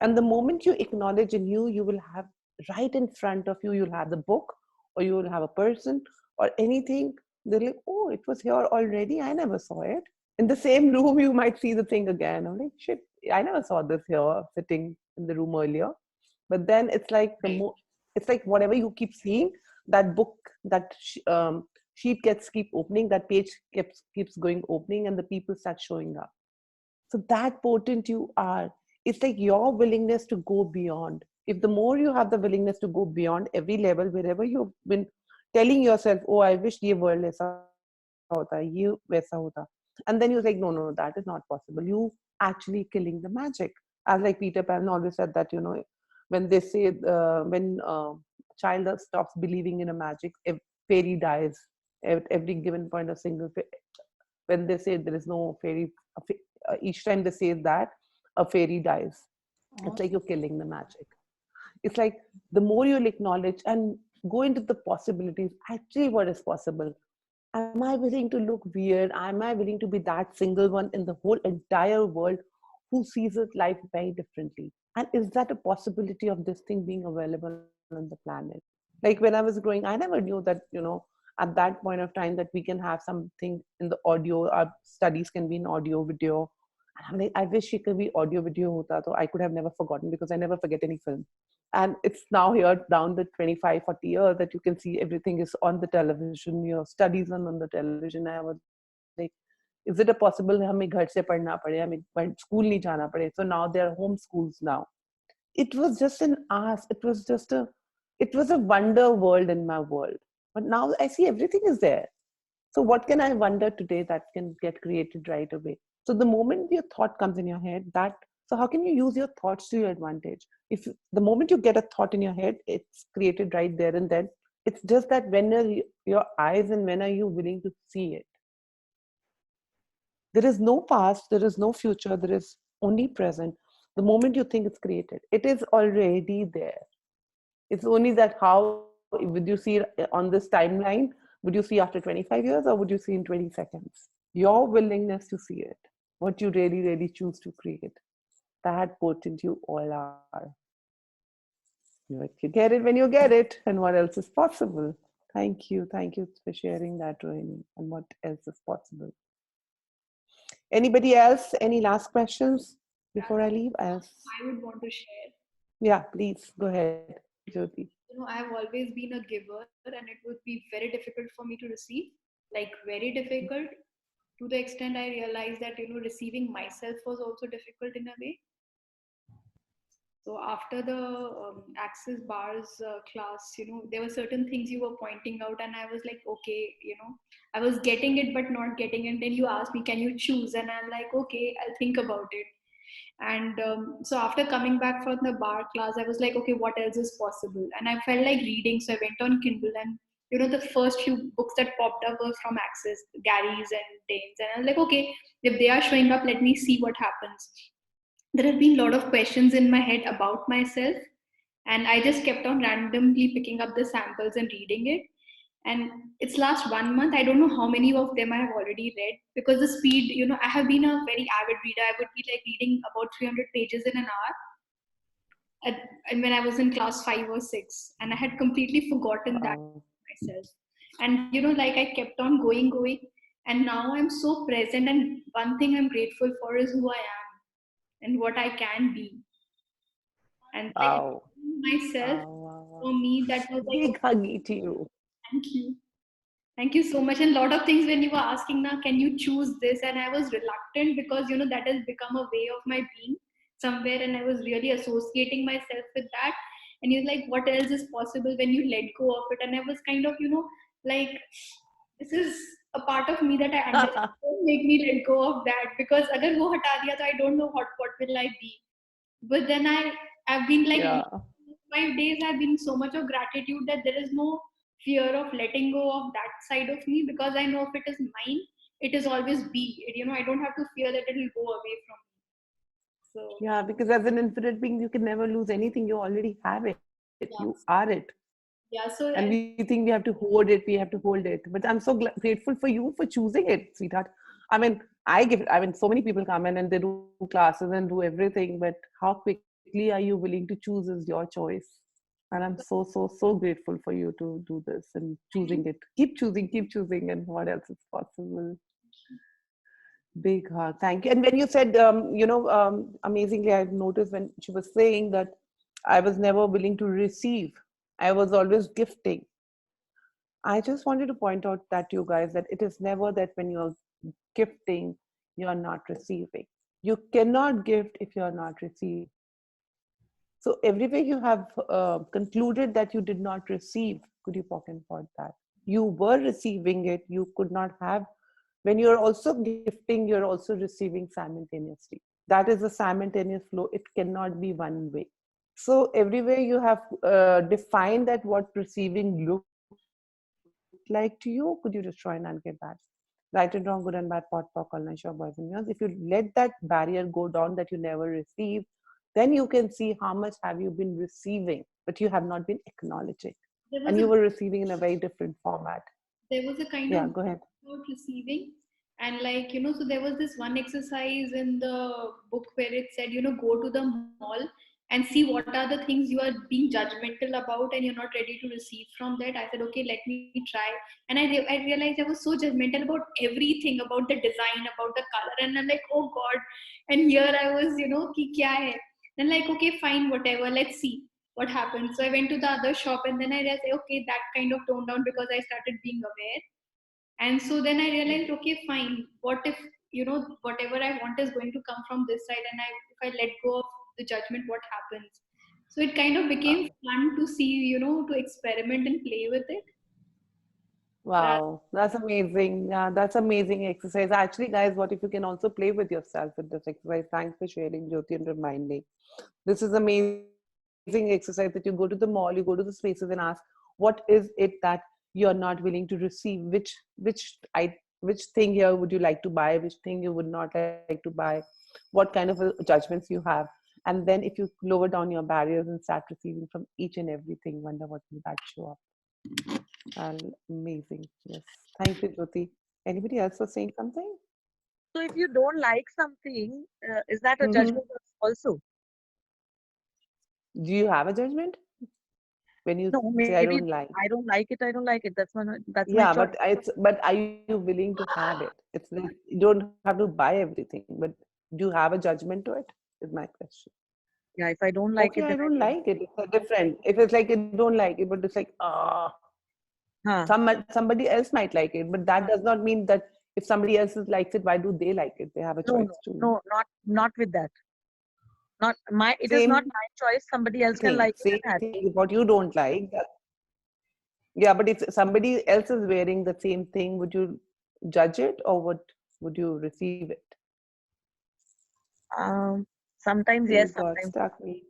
[SPEAKER 1] And the moment you acknowledge in you, you will have right in front of you, you'll have the book, or you will have a person or anything. They're like, oh, it was here already, I never saw it. In the same room you might see the thing again. I'm like, shit, I never saw this here sitting in the room earlier. But then it's like the more, it's like whatever you keep seeing, that book, that sheet gets keep opening, that page keeps going opening, and the people start showing up. So that potent you are, it's like your willingness to go beyond. If the more you have the willingness to go beyond every level, wherever you've been telling yourself, oh, I wish ye world aisa hota, ye waisa hota, and then you're like, no, no, that is not possible. You actually killing the magic. As like Peter Pan always said that, you know, when they say, when child stops believing in a magic, if fairy dies at every given point, a single when they say there is no fairy, each time they say that, a fairy dies. It's like you're killing the magic. It's like the more you'll acknowledge and go into the possibilities, actually what is possible. Am I willing to look weird? Am I willing to be that single one in the whole entire world who sees it life very differently? And is that a possibility of this thing being available on the planet? Like when I was growing, I never knew that, you know, at that point of time that we can have something in the audio, our studies can be in audio, video. And I'm like, I wish it could be audio, video hota, so I could have never forgotten, because I never forget any film. And it's now here down the 25, 40 years that you can see everything is on the television, your studies are on the television. I was like, is it a possible हमें घर से पढ़ना पड़े, हमें school नहीं जाना पड़े? So now there are home schools now. It was just an ask. It was a wonder world in my world. But now I see everything is there. So what can I wonder today that can get created right away? So the moment your thought comes in your head, so how can you use your thoughts to your advantage? If the moment you get a thought in your head, it's created right there and then. It's just that when are your eyes, and when are you willing to see it? There is no past, there is no future, there is only present. The moment you think it's created, it is already there. It's only that how would you see it on this timeline? Would you see after 25 years, or would you see in 20 seconds? Your willingness to see it, what you really, really choose to create, that potent you all are. You know, you get it when you get it, and what else is possible? Thank you. Thank you for sharing that, Rohini, and what else is possible. Anybody else? Any last questions before I leave?
[SPEAKER 5] I would want to share.
[SPEAKER 1] Yeah, please go ahead, Jyoti.
[SPEAKER 5] You know, I have always been a giver, and it would be very difficult for me to receive, like very difficult, to the extent I realized that, you know, receiving myself was also difficult in a way. So after the Access Bars class, you know, there were certain things you were pointing out, and I was like, okay, you know, I was getting it but not getting it. And then you asked me, can you choose? And I'm like, okay, I'll think about it. And so after coming back from the bar class, I was like, okay, what else is possible? And I felt like reading, so I went on Kindle, and you know, the first few books that popped up were from Access, Gary's and Dane's, and I was like, okay, if they are showing up, let me see what happens. There have been a lot of questions in my head about myself, and I just kept on randomly picking up the samples and reading it. And it's last 1 month. I don't know how many of them I have already read, because the speed, I have been a very avid reader. I would be like reading about 300 pages in an hour and when I was in class 5 or 6, and I had completely forgotten that
[SPEAKER 1] Wow.
[SPEAKER 5] myself. And like I kept on going, and now I'm so present. And one thing I'm grateful for is who I am and what I can be, and like
[SPEAKER 1] Wow.
[SPEAKER 5] myself.
[SPEAKER 1] Wow. Wow.
[SPEAKER 5] For
[SPEAKER 1] Wow.
[SPEAKER 5] me, that was like,
[SPEAKER 1] Big huggy to you.
[SPEAKER 5] thank you. Thank you so much. And a lot of things when you were asking now, can you choose this? And I was reluctant because, that has become a way of my being somewhere. And I was really associating myself with that. And you're like, what else is possible when you let go of it? And I was kind of, like, this is a part of me that I understand. Don't make me let go of that, because agar wo hata diya, to I don't know what will I be. But then I've been like,
[SPEAKER 1] Yeah.
[SPEAKER 5] 5 days I've been so much of gratitude that there is no fear of letting go of that side of me, because I know if it is mine, it is always be. I don't have to fear that it will go away from me. So
[SPEAKER 1] Yeah, because as an infinite being, you can never lose anything. You already have it. You
[SPEAKER 5] yeah,
[SPEAKER 1] are it.
[SPEAKER 5] yeah. So
[SPEAKER 1] And we think we have to hoard it. We have to hold it. But I'm so grateful for you for choosing it, sweetheart. I mean, so many people come in and they do classes and do everything. But how quickly are you willing to choose is your choice. And I'm so grateful for you to do this and choosing it. Keep choosing, and what else is possible. Big hug. Thank you. And when you said, amazingly, I've noticed when she was saying that I was never willing to receive, I was always gifting. I just wanted to point out that you guys that it is never that when you're gifting, you're not receiving. You cannot gift if you're not receiving. So everywhere you have concluded that you did not receive, could you poke and point that? You were receiving it, you could not have. When you're also gifting, you're also receiving simultaneously. That is a simultaneous flow. It cannot be one way. So everywhere you have defined that what receiving looked like to you, could you just try and unget that? Right and wrong, good and bad, pot, pock, all night, sure, boys and girls. If you let that barrier go down that you never receive, then you can see how much have you been receiving, but you have not been acknowledging.
[SPEAKER 5] there
[SPEAKER 1] And
[SPEAKER 5] was
[SPEAKER 1] you
[SPEAKER 5] a
[SPEAKER 1] were receiving in a very different format.
[SPEAKER 5] there was a kind
[SPEAKER 1] Yeah,
[SPEAKER 5] of
[SPEAKER 1] go ahead.
[SPEAKER 5] about receiving. And like, so there was this one exercise in the book where it said, go to the mall and see what are the things you are being judgmental about and you're not ready to receive from that. I said, okay, let me try. And I realized I was so judgmental about everything, about the design, about the color. And I'm like, oh God. And here I was, ki kya hai? Then like, okay, fine, whatever, let's see what happens. So I went to the other shop, and then I realized, okay, that kind of toned down because I started being aware. And so then I realized, okay, fine, what if, whatever I want is going to come from this side, and if I let go of the judgment, what happens? So it kind of became fun to see, to experiment and play with it.
[SPEAKER 1] Wow, that's amazing. Yeah, that's amazing exercise. Actually, guys, what if you can also play with yourself with this exercise? Thanks for sharing, Jyoti, and reminding. This is amazing exercise that you go to the mall, you go to the spaces and ask, what is it that you're not willing to receive? Which thing here would you like to buy? Which thing you would not like to buy? What kind of judgments you have? And then if you lower down your barriers and start receiving from each and everything, wonder what will that show up. Amazing. Yes. Thank you, Jyoti. Anybody else was saying something?
[SPEAKER 3] So if you don't like something, is that a
[SPEAKER 1] Hmm.
[SPEAKER 3] judgment also?
[SPEAKER 1] Do you have a judgment when you
[SPEAKER 3] No,
[SPEAKER 1] say I
[SPEAKER 3] maybe
[SPEAKER 1] don't like?
[SPEAKER 3] I don't like it. I don't like it. That's my
[SPEAKER 1] Yeah,
[SPEAKER 3] choice.
[SPEAKER 1] but are you willing to have it? It's like you don't have to buy everything, but do you have a judgment to it? Is my question.
[SPEAKER 3] Yeah, if I don't like
[SPEAKER 1] Okay,
[SPEAKER 3] it,
[SPEAKER 1] I
[SPEAKER 3] then I
[SPEAKER 1] don't
[SPEAKER 3] don't.
[SPEAKER 1] like it. It's a different. If it's like you don't like it, but it's like
[SPEAKER 3] Huh.
[SPEAKER 1] somebody else might like it, but that does not mean that if somebody else likes it, why do they like it? They have a
[SPEAKER 3] No,
[SPEAKER 1] choice
[SPEAKER 3] no,
[SPEAKER 1] too.
[SPEAKER 3] no, not with that. Not my. It is not
[SPEAKER 1] Same
[SPEAKER 3] my choice. Somebody else can
[SPEAKER 1] thing.
[SPEAKER 3] like it
[SPEAKER 1] Same
[SPEAKER 3] and have it.
[SPEAKER 1] thing. What you don't like. Yeah, but if somebody else is wearing the same thing, would you judge it or would you receive it?
[SPEAKER 3] Sometimes
[SPEAKER 1] You
[SPEAKER 3] yes,
[SPEAKER 1] got
[SPEAKER 3] sometimes no.
[SPEAKER 1] stuck me.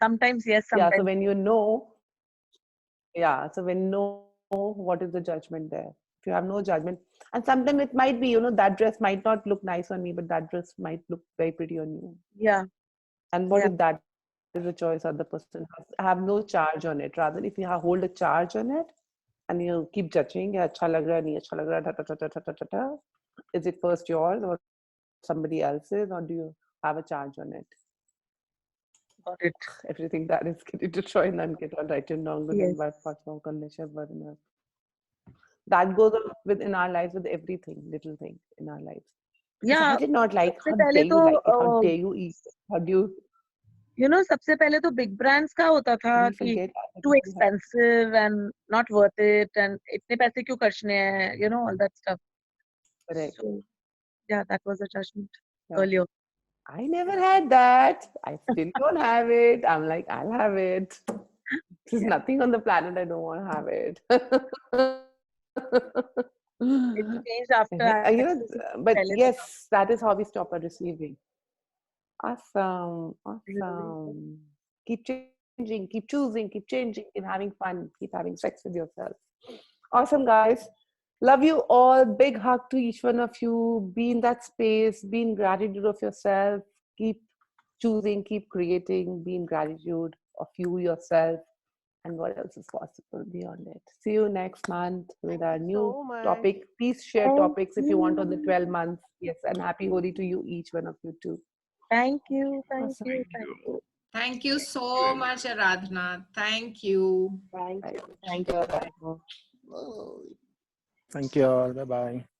[SPEAKER 3] Sometimes yes,
[SPEAKER 1] Yeah, so
[SPEAKER 3] sometimes
[SPEAKER 1] when
[SPEAKER 3] no.
[SPEAKER 1] you know, yeah, so when you know, what is the judgment there? If you have no judgment, and sometimes it might be, that dress might not look nice on me, but that dress might look very pretty on you.
[SPEAKER 3] Yeah,
[SPEAKER 1] And what
[SPEAKER 3] yeah.
[SPEAKER 1] if that is a choice other person has? Have no charge on it. Rather, if you hold a charge on it, and you keep judging, yeah, acha lag raha, nahi acha lag raha, ta, ta, ta, ta, ta, ta, ta, ta. Is it first yours or somebody else's, or do you have a charge on it?
[SPEAKER 3] Got it.
[SPEAKER 1] Everything that is getting destroyed and get all right and wrong, good and
[SPEAKER 3] Yes.
[SPEAKER 1] bad, possible, condition, but enough. That goes on with in our lives with everything, little thing in our lives. Because I
[SPEAKER 3] Yeah.
[SPEAKER 1] did not like,
[SPEAKER 3] सबसे
[SPEAKER 1] how
[SPEAKER 3] पहले
[SPEAKER 1] dare
[SPEAKER 3] तो
[SPEAKER 1] you like it? How dare you eat? How do you
[SPEAKER 3] सबसे पहले तो big brands का होता था
[SPEAKER 1] we
[SPEAKER 3] कि
[SPEAKER 1] forget that
[SPEAKER 3] too
[SPEAKER 1] we have?
[SPEAKER 3] expensive and not worth it and इतने पैसे क्यों खर्चने हैं, all that stuff.
[SPEAKER 1] Correct.
[SPEAKER 3] So yeah, that was a judgment
[SPEAKER 1] Yeah.
[SPEAKER 3] earlier.
[SPEAKER 1] I never had that. I still don't have it. I'm like, I'll have it. There's
[SPEAKER 3] Yeah.
[SPEAKER 1] nothing on the planet I don't want to have it.
[SPEAKER 3] It changed after access.
[SPEAKER 1] But
[SPEAKER 3] पहले तो था.
[SPEAKER 1] yes, that is how we stop at receiving. Awesome,
[SPEAKER 3] Really.
[SPEAKER 1] awesome. Keep changing, keep choosing, keep changing, keep having fun, keep having sex with yourself. Awesome, guys. Love you all. Big hug to each one of you. Be in that space, be in gratitude of yourself. Keep choosing, keep creating, be in gratitude of you yourself. And what else is possible beyond it? See you next month with our
[SPEAKER 4] Thank you
[SPEAKER 1] new
[SPEAKER 4] so much.
[SPEAKER 1] topic. Please share
[SPEAKER 3] Thank
[SPEAKER 1] topics if you want on the
[SPEAKER 3] you.
[SPEAKER 1] 12 months. Yes, and happy Holi to you, each one of you too.
[SPEAKER 3] Thank you. Thank
[SPEAKER 1] Awesome.
[SPEAKER 3] you. Thank you.
[SPEAKER 9] Thank you so much, Aradhana. Thank you.
[SPEAKER 3] Thank
[SPEAKER 1] Right.
[SPEAKER 3] you. Thank you.
[SPEAKER 2] Thank you all. Bye bye.